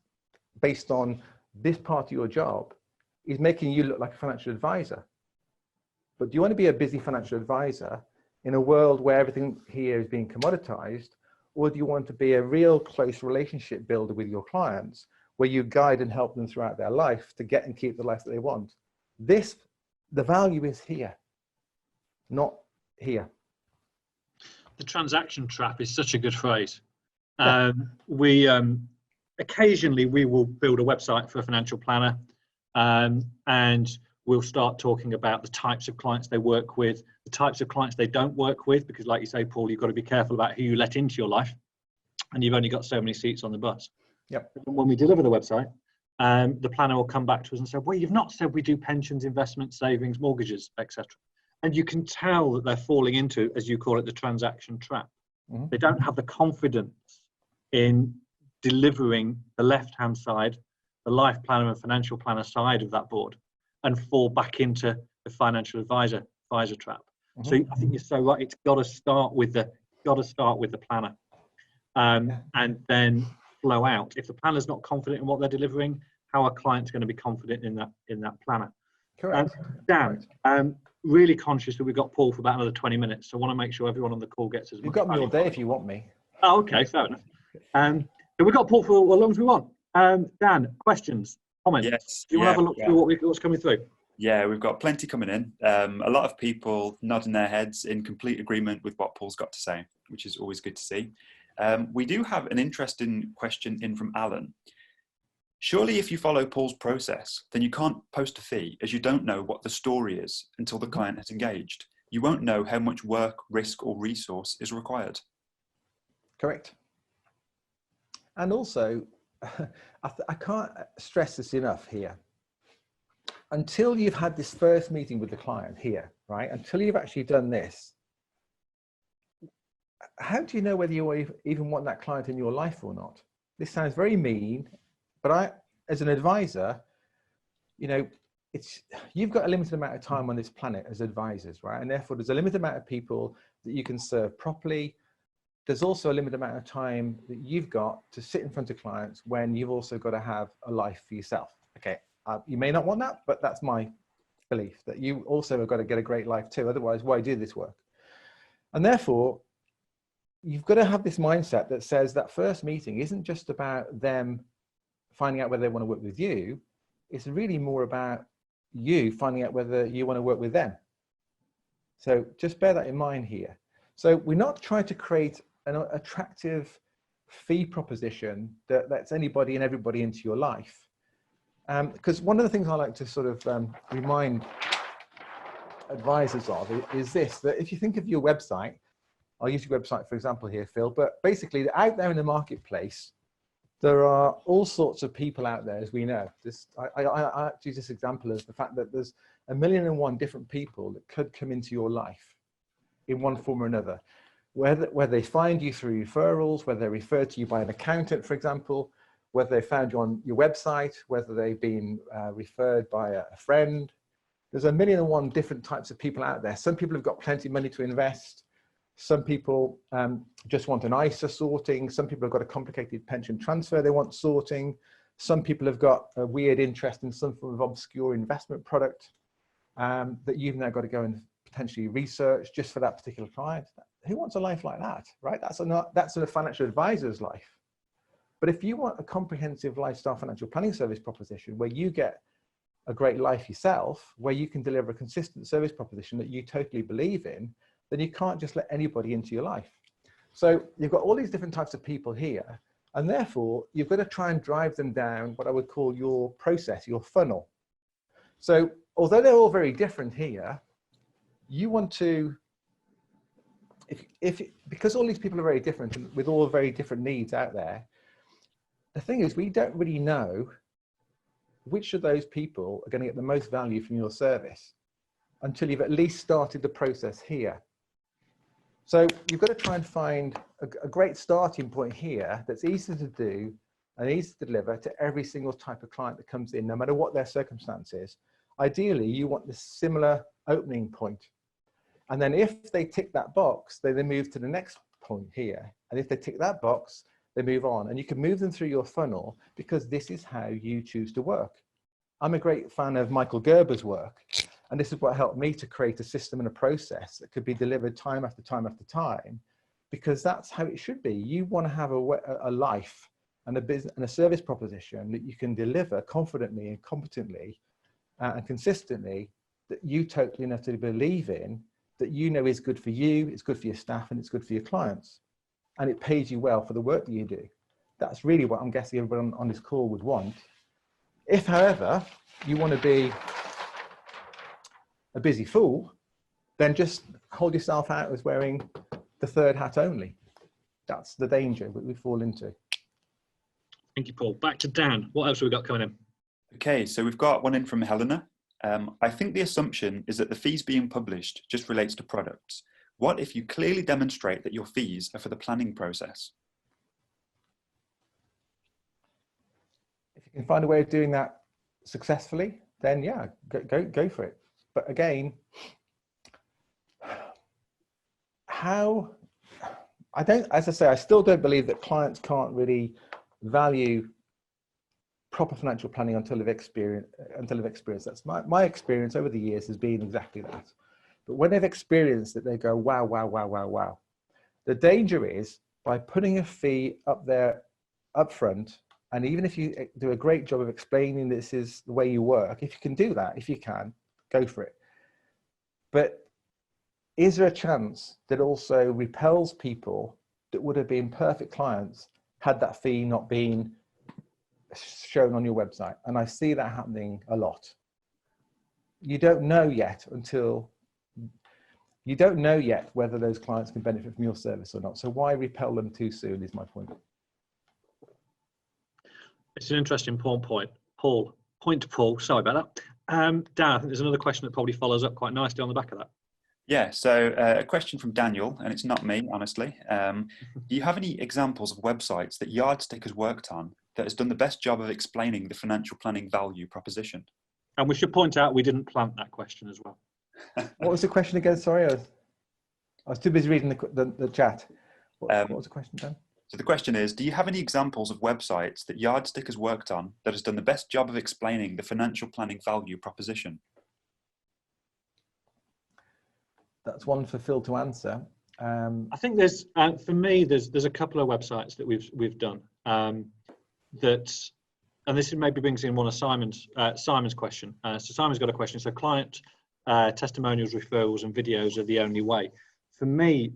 based on this part of your job is making you look like a financial advisor. But do you want to be a busy financial advisor in a world where everything here is being commoditized, or do you want to be a real close relationship builder with your clients, where you guide and help them throughout their life to get and keep the life that they want? The value is here, not here. The transaction trap is such a good phrase. We occasionally we will build a website for a financial planner, and we'll start talking about the types of clients they work with, the types of clients they don't work with, because like you say, Paul, you've got to be careful about who you let into your life, and you've only got so many seats on the bus. Yep. When we deliver the website, the planner will come back to us and say, well, you've not said we do pensions, investments, savings, mortgages, etc. And you can tell that they're falling into, as you call it, the transaction trap. Mm-hmm. They don't have the confidence in delivering the left-hand side, the life planner and financial planner side of that board, and fall back into the financial advisor trap. Mm-hmm. So I think you're so right. It's got to start with the planner, and then flow out. If the planner's not confident in what they're delivering, how are clients going to be confident in that planner? Correct. Dan, really conscious that we've got Paul for about another 20 minutes, so I want to make sure everyone on the call gets as much. You've got me all day if you want me. Oh, okay, fair enough. So we've got Paul for as long as we want. Dan, questions, comments? Yes. Do you want to have a look through what's coming through? Yeah, we've got plenty coming in. A lot of people nodding their heads in complete agreement with what Paul's got to say, which is always good to see. We do have an interesting question in from Alan. Surely if you follow Paul's process, then you can't post a fee, as you don't know what the story is until the client has engaged. You won't know how much work, risk or resource is required. Correct. And also, I can't stress this enough here. Until you've had this first meeting with the client here, right? Until you've actually done this, how do you know whether you even want that client in your life or not? This sounds very mean, but as an advisor, you've got a limited amount of time on this planet as advisors, right? And therefore there's a limited amount of people that you can serve properly. There's also a limited amount of time that you've got to sit in front of clients when you've also got to have a life for yourself. Okay, you may not want that, but that's my belief, that you also have got to get a great life too. Otherwise, why do this work? And therefore, you've got to have this mindset that says that first meeting isn't just about them finding out whether they want to work with you. It's really more about you finding out whether you want to work with them. So just bear that in mind here. So we're not trying to create an attractive fee proposition that lets anybody and everybody into your life. Because one of the things I like to sort of remind advisors of is this, that if you think of your website, I'll use your website for example here, Phil, but basically out there in the marketplace, there are all sorts of people out there, as we know. I use this example as the fact that there's 1,000,001 different people that could come into your life in one form or another, whether they find you through referrals, whether they're referred to you by an accountant, for example, whether they found you on your website, whether they've been referred by a friend. There's 1,000,001 different types of people out there. Some people have got plenty of money to invest. Some people just want an ISA sorting. Some people have got a complicated pension transfer they want sorting. Some people have got a weird interest in some form of obscure investment product that you've now got to go and potentially research just for that particular client. Who wants a life like that, right? That's a financial advisor's life. But if you want a comprehensive lifestyle financial planning service proposition where you get a great life yourself, where you can deliver a consistent service proposition that you totally believe in, then you can't just let anybody into your life. So you've got all these different types of people here, and therefore you've got to try and drive them down what I would call your process, your funnel. So although they're all very different here, you want to, because all these people are very different and with all very different needs out there, the thing is we don't really know which of those people are going to get the most value from your service until you've at least started the process here. So you've got to try and find a great starting point here that's easy to do and easy to deliver to every single type of client that comes in, no matter what their circumstances. Ideally, you want this similar opening point. And then if they tick that box, they then move to the next point here. And if they tick that box, they move on. And you can move them through your funnel because this is how you choose to work. I'm a great fan of Michael Gerber's work. And this is what helped me to create a system and a process that could be delivered time after time after time, because that's how it should be. You want to have a life and a business and a service proposition that you can deliver confidently and competently and consistently, that you totally and utterly believe in, that you know is good for you, it's good for your staff, and it's good for your clients. And it pays you well for the work that you do. That's really what I'm guessing everyone on this call would want. If, however, you want to be a busy fool, then just hold yourself out as wearing the third hat only. That's the danger that we fall into. Thank you, Paul. Back to Dan. What else have we got coming in? Okay, so we've got one in from Helena. I think the assumption is that the fees being published just relates to products. What if you clearly demonstrate that your fees are for the planning process? If you can find a way of doing that successfully, then yeah, go for it. But again, as I say, I still don't believe that clients can't really value proper financial planning until they've experienced. That's my experience over the years has been exactly that. But when they've experienced it, they go, wow, wow, wow, wow, wow. The danger is by putting a fee up there up front, and even if you do a great job of explaining this is the way you work, if you can do that, if you can, go for it. But is there a chance that also repels people that would have been perfect clients had that fee not been shown on your website? And I see that happening a lot. You don't know yet whether those clients can benefit from your service or not. So why repel them too soon is my point. It's an interesting point, Paul. Point to Paul. Sorry about that. Dan, I think there's another question that probably follows up quite nicely on the back of that. Yeah, so a question from Daniel, and it's not me, honestly. Do you have any examples of websites that Yardstick has worked on that has done the best job of explaining the financial planning value proposition? And we should point out we didn't plant that question as well. What was the question again? Sorry, I was too busy reading the chat. What was the question, Dan? So the question is, do you have any examples of websites that Yardstick has worked on that has done the best job of explaining the financial planning value proposition? That's one for Phil to answer. I think there's, for me, there's a couple of websites that we've done that, and this maybe brings in one of Simon's question. So Simon's got a question. So client testimonials, referrals, and videos are the only way. For me,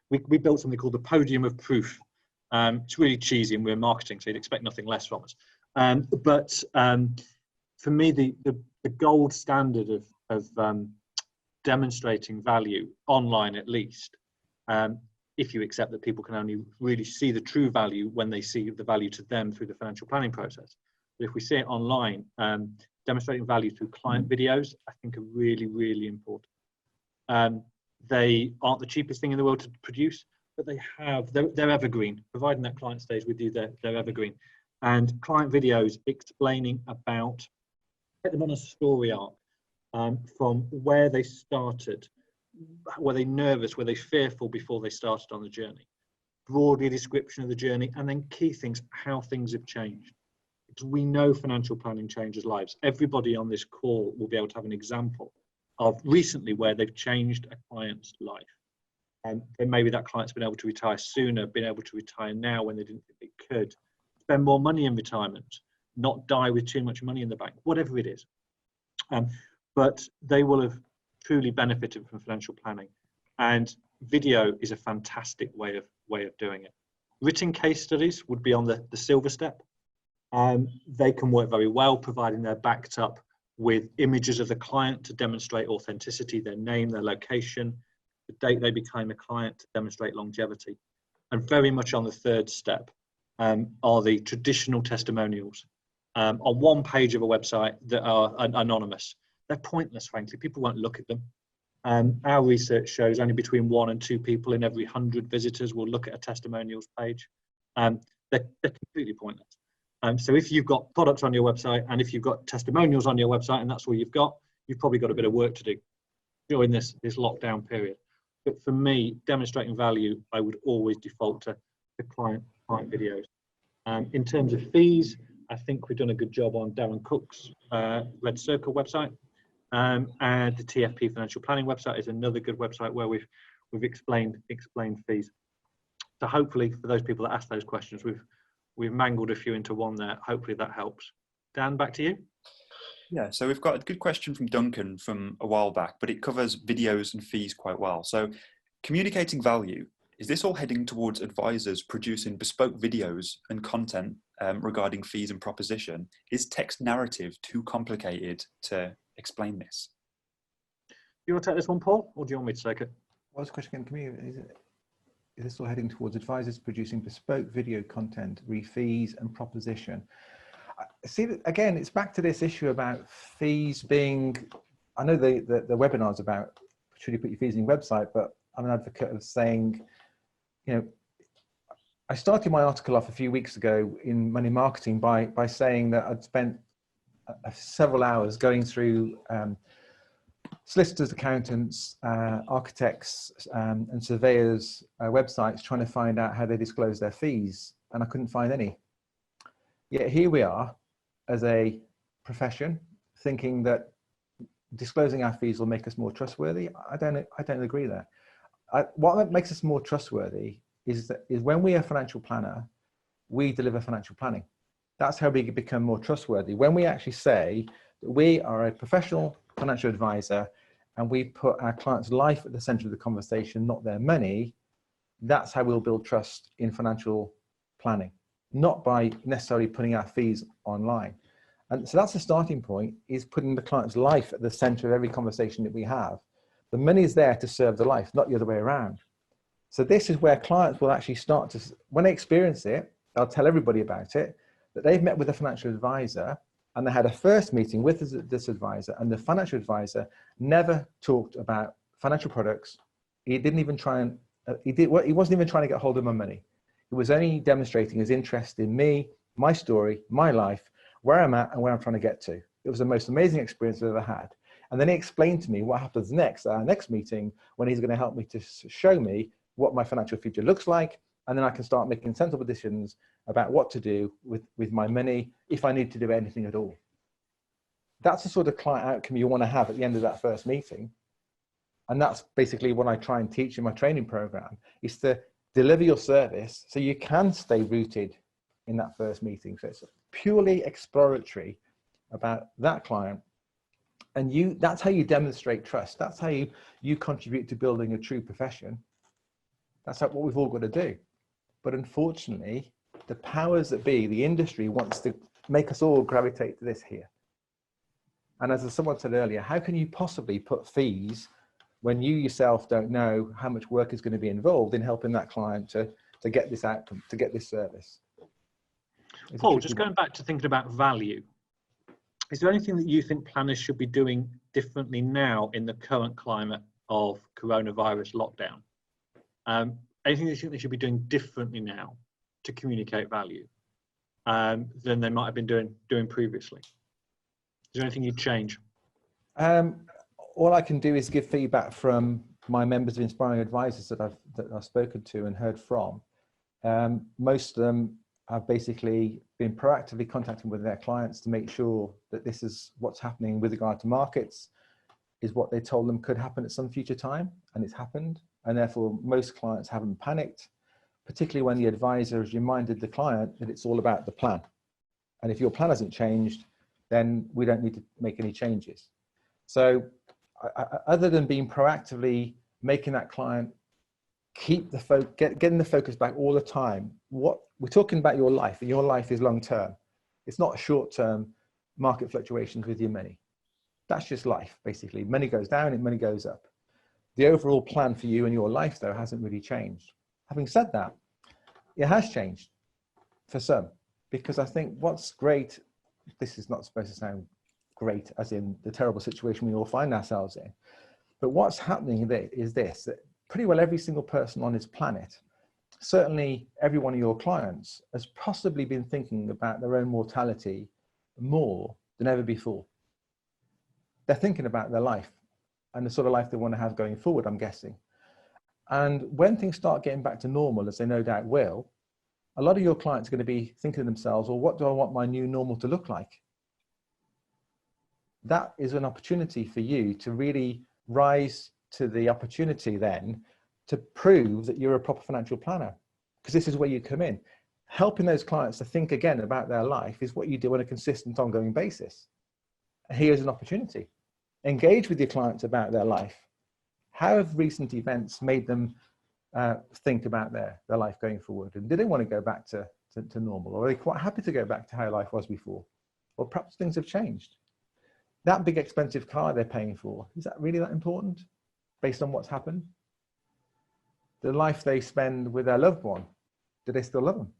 we built something called the Podium of Proof. It's really cheesy, and we're marketing, so you'd expect nothing less from us. But for me, the gold standard of demonstrating value online, at least, if you accept that people can only really see the true value when they see the value to them through the financial planning process. But if we see it online, demonstrating value through client videos, I think are really, really important. They aren't the cheapest thing in the world to produce, but they're evergreen. Providing that client stays with you, they're evergreen. And client videos explaining about, get them on a story arc from where they started. Were they nervous? Were they fearful before they started on the journey? Broadly description of the journey, and then key things, how things have changed. Because we know financial planning changes lives. Everybody on this call will be able to have an example of recently where they've changed a client's life. And then maybe that client's been able to retire sooner, been able to retire now when they didn't think they could, spend more money in retirement, not die with too much money in the bank, whatever it is. But they will have truly benefited from financial planning. And video is a fantastic way of doing it. Written case studies would be on the silver step. They can work very well, providing they're backed up with images of the client to demonstrate authenticity, their name, their location, the date they became a client to demonstrate longevity. And very much on the third step are the traditional testimonials on one page of a website that are anonymous. They're pointless, frankly. People won't look at them. Our research shows only between 1 and 2 people in every 100 visitors will look at a testimonials page. They're completely pointless. So if you've got products on your website and if you've got testimonials on your website and that's all you've got, you've probably got a bit of work to do during this lockdown period. But for me, demonstrating value, I would always default to the client videos. In terms of fees, I think we've done a good job on Darren Cook's Red Circle website. And the TFP Financial Planning website is another good website where we've explained fees. So hopefully for those people that ask those questions, we've mangled a few into one there. Hopefully that helps. Dan, back to you. Yeah, so we've got a good question from Duncan from a while back, but it covers videos and fees quite well. So communicating value, is this all heading towards advisors producing bespoke videos and content regarding fees and proposition? Is text narrative too complicated to explain this? Do you want to take this one, Paul, or do you want me to take it? What was the question again? Is this all heading towards advisors producing bespoke video content, fees and proposition? See, again, it's back to this issue about fees being, I know the webinar's about should you put your fees in your website, but I'm an advocate of saying, you know, I started my article off a few weeks ago in Money Marketing by saying that I'd spent several hours going through solicitors, accountants, architects and surveyors' websites trying to find out how they disclose their fees, and I couldn't find any. Yet here we are as a profession thinking that disclosing our fees will make us more trustworthy. I don't agree there. What makes us more trustworthy is when we are a financial planner, we deliver financial planning. That's how we become more trustworthy. When we actually say that we are a professional financial advisor and we put our client's life at the center of the conversation, not their money, that's how we'll build trust in financial planning, not by necessarily putting our fees online. And so that's the starting point, is putting the client's life at the center of every conversation that we have. The money is there to serve the life, not the other way around. So this is where clients will actually start to, when they experience it, they'll tell everybody about it, that they've met with a financial advisor and they had a first meeting with this advisor, and the financial advisor never talked about financial products. He didn't even try and, he wasn't even trying to get hold of my money. He was only demonstrating his interest in me, my story, my life, where I'm at and where I'm trying to get to. It was the most amazing experience I've ever had. And then he explained to me what happens next at our next meeting, when he's going to help me to show me what my financial future looks like. And then I can start making sensible decisions about what to do with my money, if I need to do anything at all. That's the sort of client outcome you want to have at the end of that first meeting. And that's basically what I try and teach in my training program, is to deliver your service so you can stay rooted in that first meeting. So it's purely exploratory about that client. And that's how you demonstrate trust. That's how you contribute to building a true profession. That's what we've all got to do. But unfortunately, the powers that be, the industry, wants to make us all gravitate to this here. And as someone said earlier, how can you possibly put fees when you yourself don't know how much work is going to be involved in helping that client to get this outcome, to get this service? Paul, just going back to thinking about value, is there anything that you think planners should be doing differently now in the current climate of coronavirus lockdown? Anything that you think they should be doing differently now to communicate value than they might have been doing previously? Is there anything you'd change? All I can do is give feedback from my members of Inspiring Advisors that I've spoken to and heard from. Most of them have basically been proactively contacting with their clients to make sure that this is what's happening with regard to markets, is what they told them could happen at some future time, and it's happened. And therefore, most clients haven't panicked, particularly when the advisor has reminded the client that it's all about the plan. And if your plan hasn't changed, then we don't need to make any changes. So other than being proactively making that client keep the getting the focus back all the time, what we're talking about your life, and your life is long term. It's not short term market fluctuations with your money. That's just life, basically. Money goes down and money goes up. The overall plan for you and your life, though, hasn't really changed. Having said that, it has changed for some, because I think what's great, this is not supposed to sound great as in the terrible situation we all find ourselves in, but what's happening is this, that pretty well every single person on this planet, certainly every one of your clients, has possibly been thinking about their own mortality more than ever before. They're thinking about their life and the sort of life they want to have going forward, I'm guessing. And when things start getting back to normal, as they no doubt will, a lot of your clients are going to be thinking to themselves, well, what do I want my new normal to look like? That is an opportunity for you to really rise to the opportunity then to prove that you're a proper financial planner, because this is where you come in. Helping those clients to think again about their life is what you do on a consistent, ongoing basis. Here's an opportunity. Engage with your clients about their life. How have recent events made them think about their life going forward? And do they want to go back to normal? Or are they quite happy to go back to how life was before? Or perhaps things have changed. That big expensive car they're paying for, is that really that important based on what's happened? The life they spend with their loved one, do they still love them?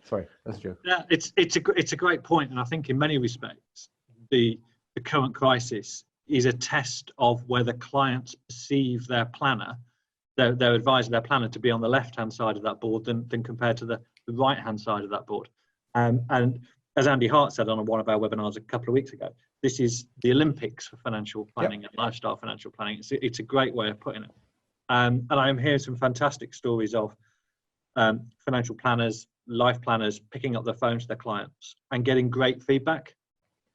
Sorry, that's a joke. Yeah, it's a great point, and I think in many respects, the current crisis is a test of whether clients perceive their planner, their advisor, their planner, to be on the left-hand side of that board than compared to the right-hand side of that board. And as Andy Hart said on one of our webinars a couple of weeks ago, this is the Olympics for financial planning and lifestyle financial planning. It's a great way of putting it. And I'm hearing some fantastic stories of financial planners, life planners picking up the phone to their clients and getting great feedback,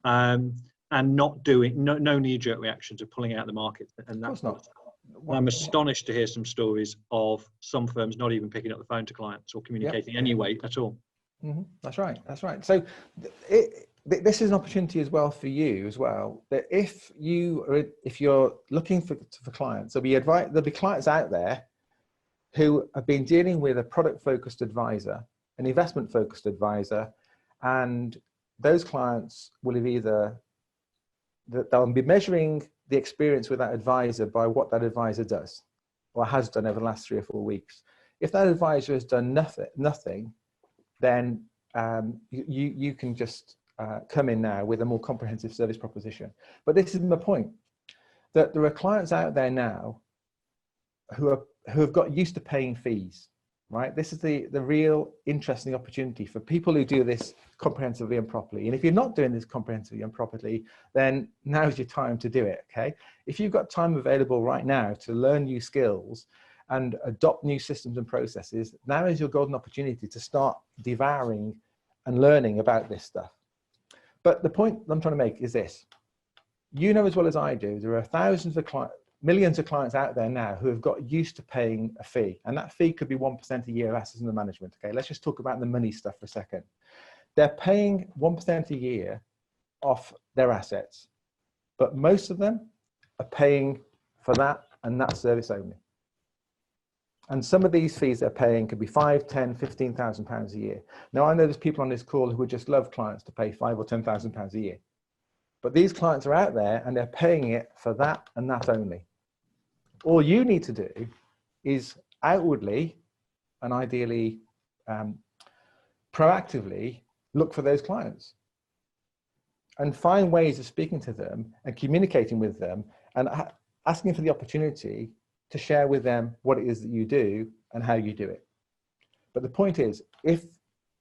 and not doing no knee-jerk reactions of pulling out the market. And that's not. I'm astonished to hear some stories of some firms not even picking up the phone to clients or communicating anyway at all. Mm-hmm. That's right. That's right. So this is an opportunity as well for you as well, that if you're looking for clients, there'll be clients out there who have been dealing with a product-focused advisor, an investment-focused advisor, and those clients will have they'll be measuring the experience with that advisor by what that advisor does or has done over the last 3 or 4 weeks. If that advisor has done nothing, then you can just come in now with a more comprehensive service proposition. But this is my point, that there are clients out there now who have got used to paying fees, right? This is the real interesting opportunity for people who do this comprehensively and properly. And if you're not doing this comprehensively and properly, then now's your time to do it, okay? If you've got time available right now to learn new skills and adopt new systems and processes, now is your golden opportunity to start devouring and learning about this stuff. But the point I'm trying to make is this. You know as well as I do, there are millions of clients out there now who have got used to paying a fee. And that fee could be 1% a year of assets under management. Okay, let's just talk about the money stuff for a second. They're paying 1% a year off their assets, but most of them are paying for that and that service only. And some of these fees they're paying could be 5, 10, 15,000 pounds a year. Now, I know there's people on this call who would just love clients to pay 5 or 10,000 pounds a year. But these clients are out there and they're paying it for that and that only. All you need to do is outwardly and ideally proactively look for those clients and find ways of speaking to them and communicating with them and asking for the opportunity to share with them what it is that you do and how you do it. But the point is, if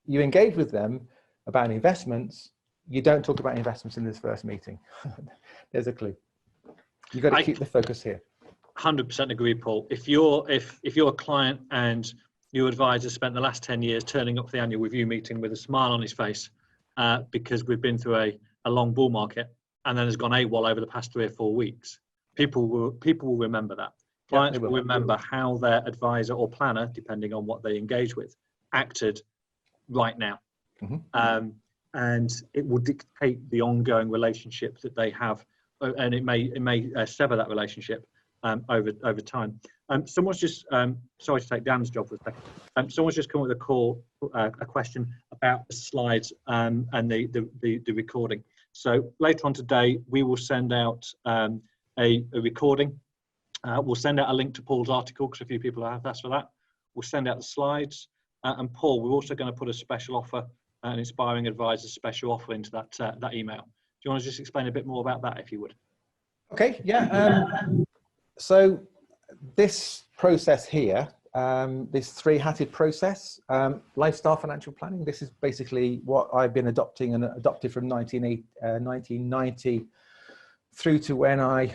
you engage with them about investments, you don't talk about investments in this first meeting. There's a clue. You've got to keep the focus here. 100% agree, Paul. If you're a client and your advisor spent the last 10 years turning up for the annual review meeting with a smile on his face because we've been through a long bull market, and then has gone AWOL over the past 3 or 4 weeks, people will remember that. Clients will remember how their advisor or planner, depending on what they engage with, acted right now. And it will dictate the ongoing relationship that they have, and it may sever that relationship over time. Someone's just sorry to take Dan's job for a second. Someone's just come with a question about the slides and the recording. So later on today, we will send out a recording. We'll send out a link to Paul's article, because a few people have asked for that. We'll send out the slides. And Paul, we're also going to put a special offer, an Inspiring Advisors special offer into that email. Do you want to just explain a bit more about that, if you would? Okay, yeah. So this process here, this three-hatted process, lifestyle financial planning, this is basically what I've been adopting and adopted from 1990 through to when I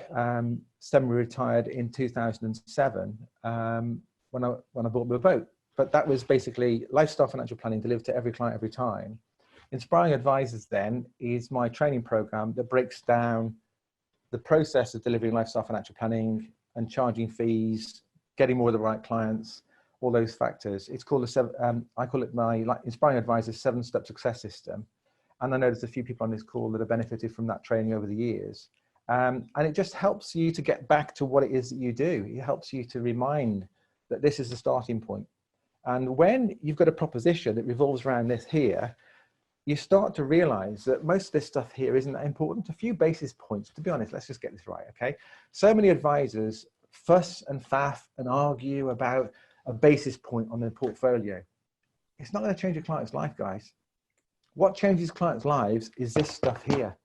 semi-retired in 2007, when I bought my boat. But that was basically lifestyle financial planning delivered to every client every time. Inspiring Advisors then is my training program that breaks down the process of delivering lifestyle financial planning and charging fees, getting more of the right clients, all those factors. It's called I call it my Inspiring Advisors 7-step success system. And I know there's a few people on this call that have benefited from that training over the years. And it just helps you to get back to what it is that you do. It helps you to remind that this is the starting point. And when you've got a proposition that revolves around this here, you start to realize that most of this stuff here isn't that important. A few basis points, to be honest, let's just get this right, okay? So many advisors fuss and faff and argue about a basis point on their portfolio. It's not going to change a client's life, guys. What changes clients' lives is this stuff here.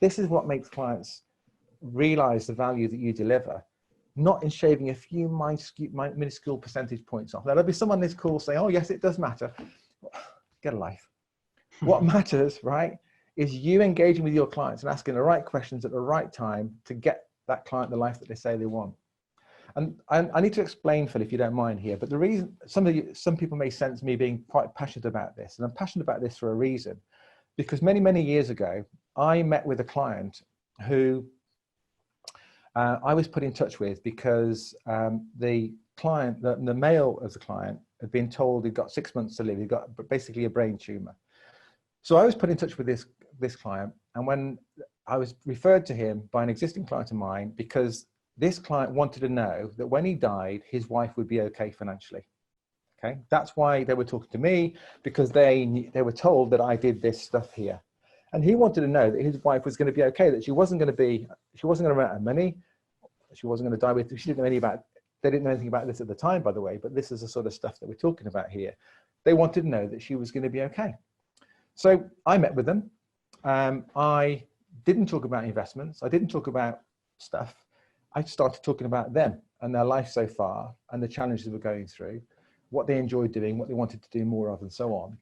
This is what makes clients realize the value that you deliver, not in shaving a few minuscule percentage points off. Now, there'll be someone on this call saying, oh, yes, it does matter. Get a life. What matters, right, is you engaging with your clients and asking the right questions at the right time to get that client the life that they say they want. And I need to explain, Phil, if you don't mind here, but the reason, some people may sense me being quite passionate about this, and I'm passionate about this for a reason, because many, many years ago, I met with a client who I was put in touch with because the client, the male of the client, had been told he'd got 6 months to live. He'd got basically a brain tumor. So I was put in touch with this client, and when I was referred to him by an existing client of mine, because this client wanted to know that when he died, his wife would be okay financially. Okay, that's why they were talking to me, because they were told that I did this stuff here, and he wanted to know that his wife was going to be okay, that she wasn't going to run out of money, she wasn't going to die with. She didn't know anything about. They didn't know anything about this at the time, by the way. But this is the sort of stuff that we're talking about here. They wanted to know that she was going to be okay. So I met with them. I didn't talk about investments. I didn't talk about stuff. I started talking about them and their life so far and the challenges they were going through, what they enjoyed doing, what they wanted to do more of, and so on.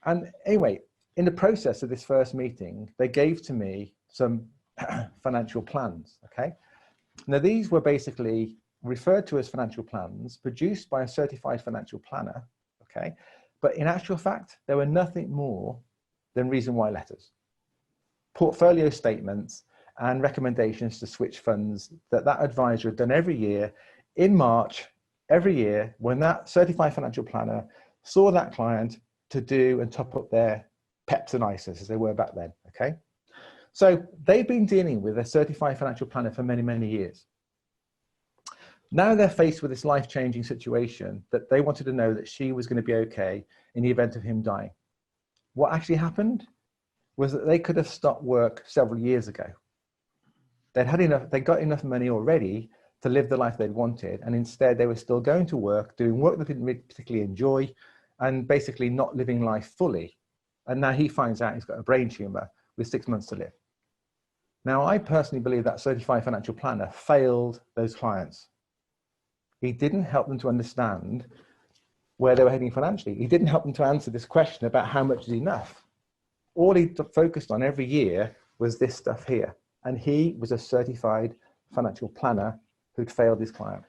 And anyway, in the process of this first meeting, they gave to me some financial plans, okay? Now, these were basically referred to as financial plans produced by a certified financial planner, okay? But in actual fact, they were nothing more than reason why letters, portfolio statements, and recommendations to switch funds that advisor had done every year in March, every year, when that certified financial planner saw that client to do and top up their PEPs and ISAs as they were back then, okay? So they've been dealing with a certified financial planner for many, many years. Now they're faced with this life-changing situation that they wanted to know that she was going to be okay in the event of him dying. What actually happened was that they could have stopped work several years ago. They got enough money already to live the life they'd wanted, and instead they were still going to work, doing work they didn't particularly enjoy, and basically not living life fully. And now he finds out he's got a brain tumor with 6 months to live. Now, I personally believe that certified financial planner failed those clients. He didn't help them to understand where they were heading financially. He didn't help them to answer this question about how much is enough. All he focused on every year was this stuff here. And he was a certified financial planner who'd failed his client.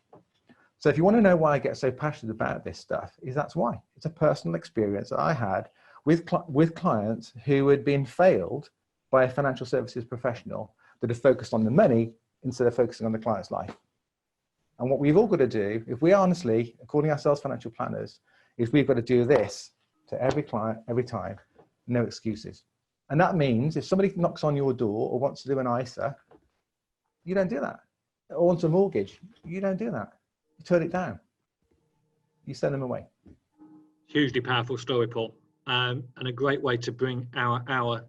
So if you want to know why I get so passionate about this stuff, that's why. It's a personal experience that I had with clients who had been failed by a financial services professional that are focused on the money instead of focusing on the client's life. And what we've all got to do, if we honestly, according to ourselves financial planners, is we've got to do this to every client, every time, no excuses. And that means if somebody knocks on your door or wants to do an ISA, you don't do that. Or wants a mortgage, you don't do that. You turn it down. You send them away. Hugely powerful story, Paul, and a great way to bring our hour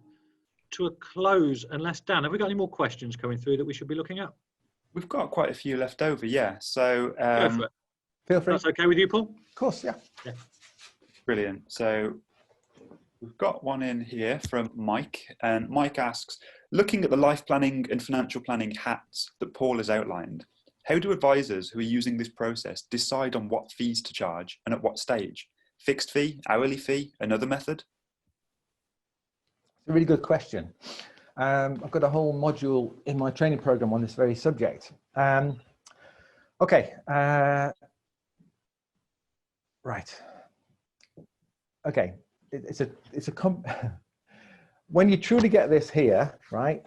to a close. Unless, Dan, have we got any more questions coming through that we should be looking at? We've got quite a few left over, yeah. So Go for it. Feel free. That's okay with you, Paul? Of course, yeah. Brilliant. So we've got one in here from Mike, and Mike asks, looking at the life planning and financial planning hats that Paul has outlined, how do advisors who are using this process decide on what fees to charge and at what stage? Fixed fee, hourly fee, another method? It's a really good question. I've got a whole module in my training program on this very subject. Okay. Right. Okay. When you truly get this here, right?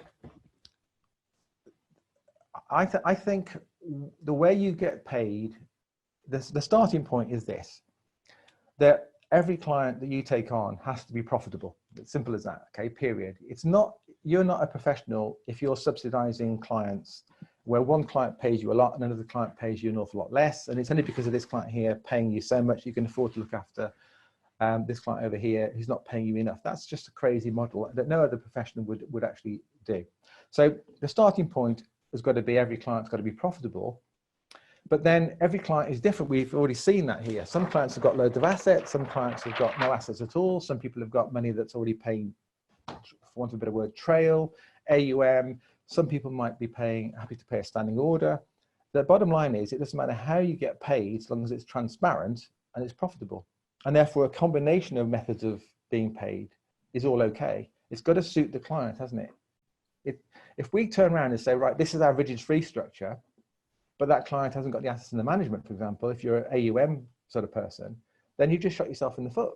I think the way you get paid, the starting point is this, that every client that you take on has to be profitable. It's simple as that, okay, period. It's not, you're not a professional if you're subsidizing clients where one client pays you a lot and another client pays you an awful lot less. And it's only because of this client here paying you so much you can afford to look after this client over here who's not paying you enough. That's just a crazy model that no other professional would actually do. So the starting point has got to be every client's got to be profitable. But then every client is different. We've already seen that here. Some clients have got loads of assets. Some clients have got no assets at all. Some people have got money that's already paying, for want of a better word, trail, AUM. Some people might be happy to pay a standing order. The bottom line is it doesn't matter how you get paid as long as it's transparent and it's profitable. And therefore a combination of methods of being paid is all okay. It's got to suit the client, hasn't it? If we turn around and say, right, this is our rigid fee structure, but that client hasn't got the assets in the management, for example, if you're an AUM sort of person, then you just shot yourself in the foot.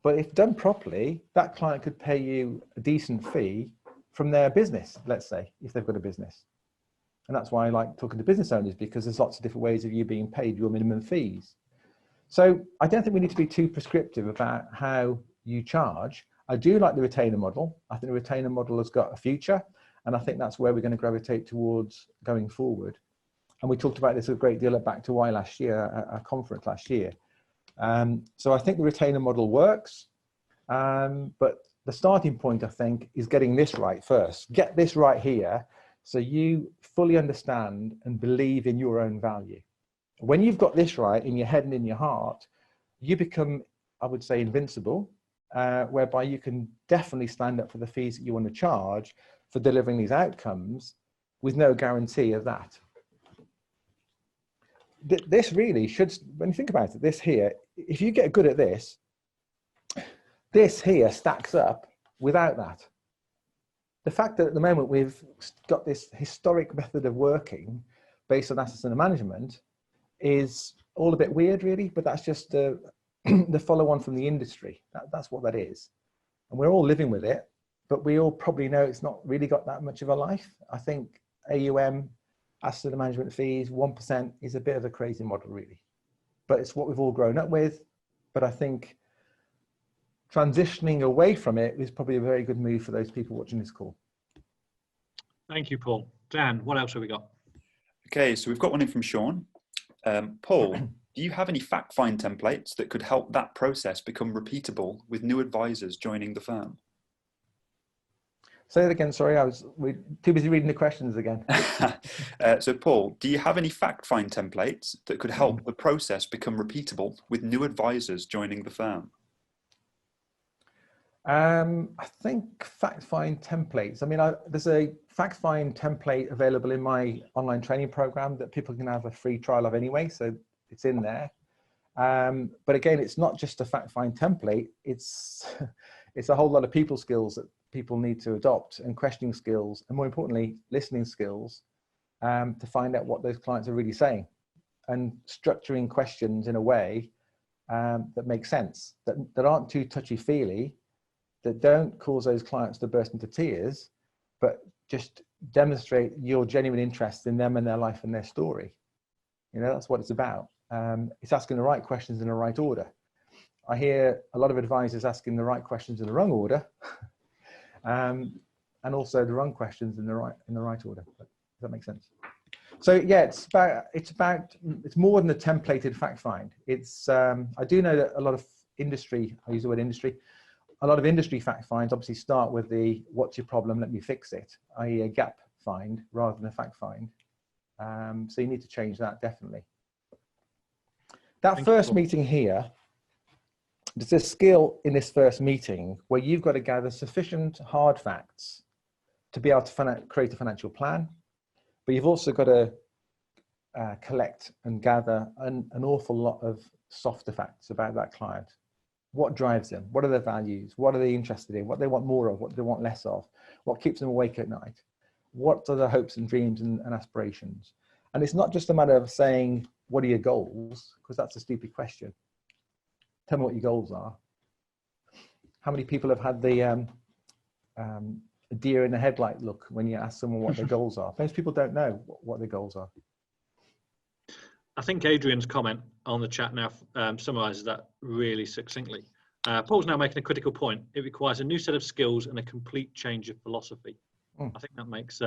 But if done properly, that client could pay you a decent fee from their business, let's say, if they've got a business. And that's why I like talking to business owners, because there's lots of different ways of you being paid your minimum fees. So I don't think we need to be too prescriptive about how you charge. I do like the retainer model. I think the retainer model has got a future, and I think that's where we're going to gravitate towards going forward. And we talked about this a great deal at Back to Why last year, a conference last year. So I think the retainer model works, but the starting point, I think, is getting this right first. Get this right here so you fully understand and believe in your own value. When you've got this right in your head and in your heart, you become, I would say, invincible, whereby you can definitely stand up for the fees that you want to charge for delivering these outcomes with no guarantee of that. This really should, when you think about it, this here, if you get good at this, this here stacks up without that. The fact that at the moment we've got this historic method of working based on assets under management is all a bit weird, really, but that's just the follow on from the industry. That's what that is. And we're all living with it, but we all probably know it's not really got that much of a life. I think AUM, assets under management fees, 1% is a bit of a crazy model, really. But it's what we've all grown up with. But I think transitioning away from it is probably a very good move for those people watching this call. Thank you, Paul. Dan, what else have we got? Okay, so we've got one in from Sean. Paul, do you have any fact find templates that could help that process become repeatable with new advisors joining the firm? Say it again, sorry, we're too busy reading the questions again. So Paul, do you have any fact find templates that could help the process become repeatable with new advisors joining the firm? I think fact find templates. I mean, there's a fact find template available in my online training program that people can have a free trial of anyway. So it's in there. But again, it's not just a fact find template. It's a whole lot of people skills that people need to adopt, and questioning skills, and more importantly, listening skills, to find out what those clients are really saying, and structuring questions in a way that makes sense, that aren't too touchy-feely, that don't cause those clients to burst into tears, but just demonstrate your genuine interest in them and their life and their story. You know, that's what it's about. It's asking the right questions in the right order. I hear a lot of advisors asking the right questions in the wrong order, and also the wrong questions in the right order. Does that make sense? So yeah, it's more than a templated fact find. It's I do know that a lot of industry, I use the word industry, a lot of industry fact finds obviously start with the what's your problem, let me fix it, i.e. a gap find rather than a fact find. So you need to change that, definitely. That first meeting here, there's a skill in this first meeting where you've got to gather sufficient hard facts to be able to create a financial plan, but you've also got to collect and gather an awful lot of softer facts about that client. What drives them? What are their values? What are they interested in? What they want more of? What they want less of? What keeps them awake at night? What are their hopes and dreams and aspirations? And it's not just a matter of saying, what are your goals? Because that's a stupid question. Tell me what your goals are. How many people have had the deer in the headlight look when you ask someone what their goals are? Most people don't know what their goals are. I think Adrian's comment on the chat now summarises that really succinctly. Paul's now making a critical point. It requires a new set of skills and a complete change of philosophy. I think that makes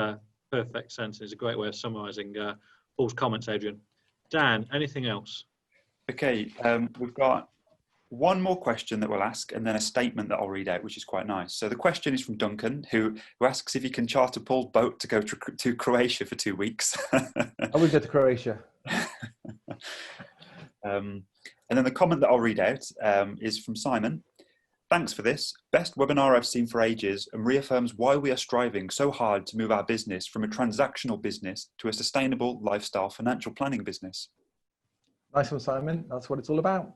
perfect sense. It's a great way of summarising Paul's comments, Adrian. Dan, anything else? Okay, we've got one more question that we'll ask and then a statement that I'll read out, which is quite nice. So the question is from Duncan, who asks if he can charter Paul's boat to go to Croatia for 2 weeks. I would go to Croatia. And then the comment that I'll read out is from Simon. Thanks for this. Best webinar I've seen for ages and reaffirms why we are striving so hard to move our business from a transactional business to a sustainable lifestyle financial planning business. Nice one, Simon. That's what it's all about.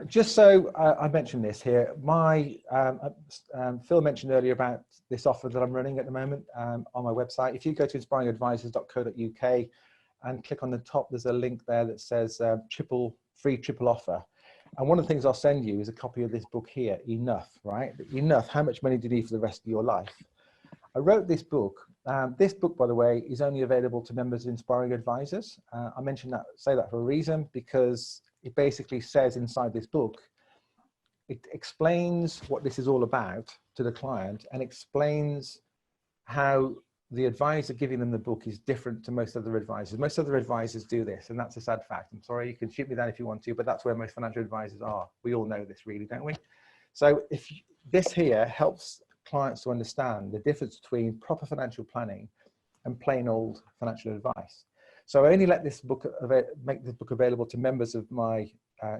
Just so I mentioned this here, Phil mentioned earlier about this offer that I'm running at the moment on my website. If you go to inspiringadvisors.co.uk and click on the top, there's a link there that says free triple offer. And one of the things I'll send you is a copy of this book here, Enough, right? Enough, how much money do you need for the rest of your life? I wrote this book. This book, by the way, is only available to members of Inspiring Advisors. I say that for a reason, because it basically says inside this book, it explains what this is all about to the client and explains how the advisor giving them the book is different to most other advisors. Most other advisors do this, and that's a sad fact. I'm sorry, you can shoot me down if you want to, but that's where most financial advisors are. We all know this, really, don't we? So if this here helps clients to understand the difference between proper financial planning and plain old financial advice. So I only let this book make this book available to members of my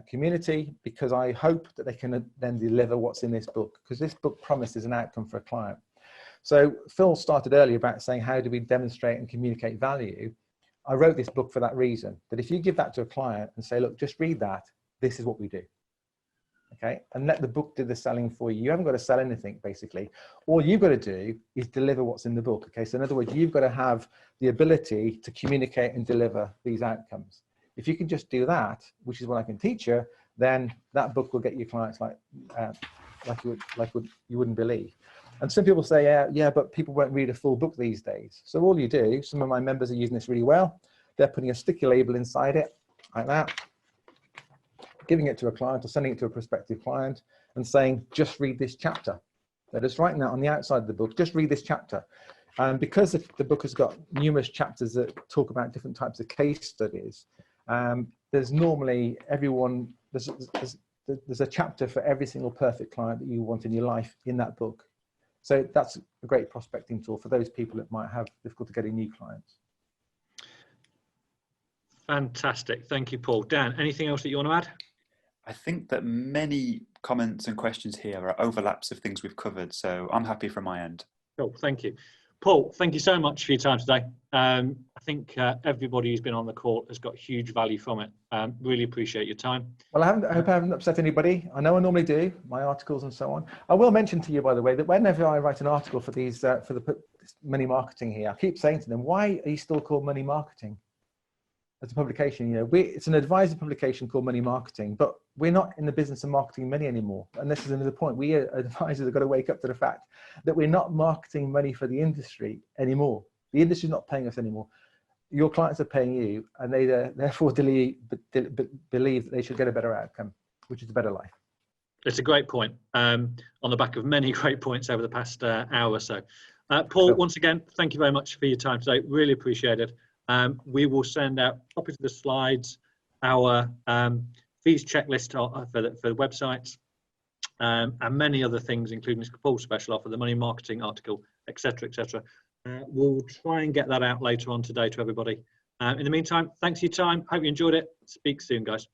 community, because I hope that they can then deliver what's in this book, because this book promises an outcome for a client. So Phil started earlier about saying, how do we demonstrate and communicate value? I wrote this book for that reason, that if you give that to a client and say, look, just read that, this is what we do. Okay, and let the book do the selling for you. You haven't got to sell anything, basically. All you've got to do is deliver what's in the book. Okay, so in other words, you've got to have the ability to communicate and deliver these outcomes. If you can just do that, which is what I can teach you, then that book will get your clients like you wouldn't believe. And some people say, yeah, but people won't read a full book these days. So all you do, some of my members are using this really well. They're putting a sticky label inside it, like that, giving it to a client or sending it to a prospective client and saying, just read this chapter. They're just writing that on the outside of the book, just read this chapter. And because the book has got numerous chapters that talk about different types of case studies, there's normally there's a chapter for every single perfect client that you want in your life in that book. So that's a great prospecting tool for those people that might have difficulty getting new clients. Fantastic. Thank you, Paul. Dan, anything else that you want to add? I think that many comments and questions here are overlaps of things we've covered, so I'm happy from my end. Cool, thank you. Paul, thank you so much for your time today. I think everybody who's been on the call has got huge value from it. Really appreciate your time. Well, I hope I haven't upset anybody. I know I normally do, my articles and so on. I will mention to you, by the way, that whenever I write an article for these, for the money marketing here, I keep saying to them, why are you still called money marketing? As a publication, you know, it's an advisor publication called Money Marketing, but we're not in the business of marketing money anymore. And this is another point. We advisors have got to wake up to the fact that we're not marketing money for the industry anymore. The industry's not paying us anymore. Your clients are paying you, and they therefore believe that they should get a better outcome, which is a better life. It's a great point, on the back of many great points over the past hour or so. Paul, once again, thank you very much for your time today. Really appreciate it. We will send out copies of the slides, our fees checklist for the websites, and many other things, including this Paul special offer, the money marketing article, etc., etc. We'll try and get that out later on today to everybody. In the meantime, thanks for your time. Hope you enjoyed it. Speak soon, guys.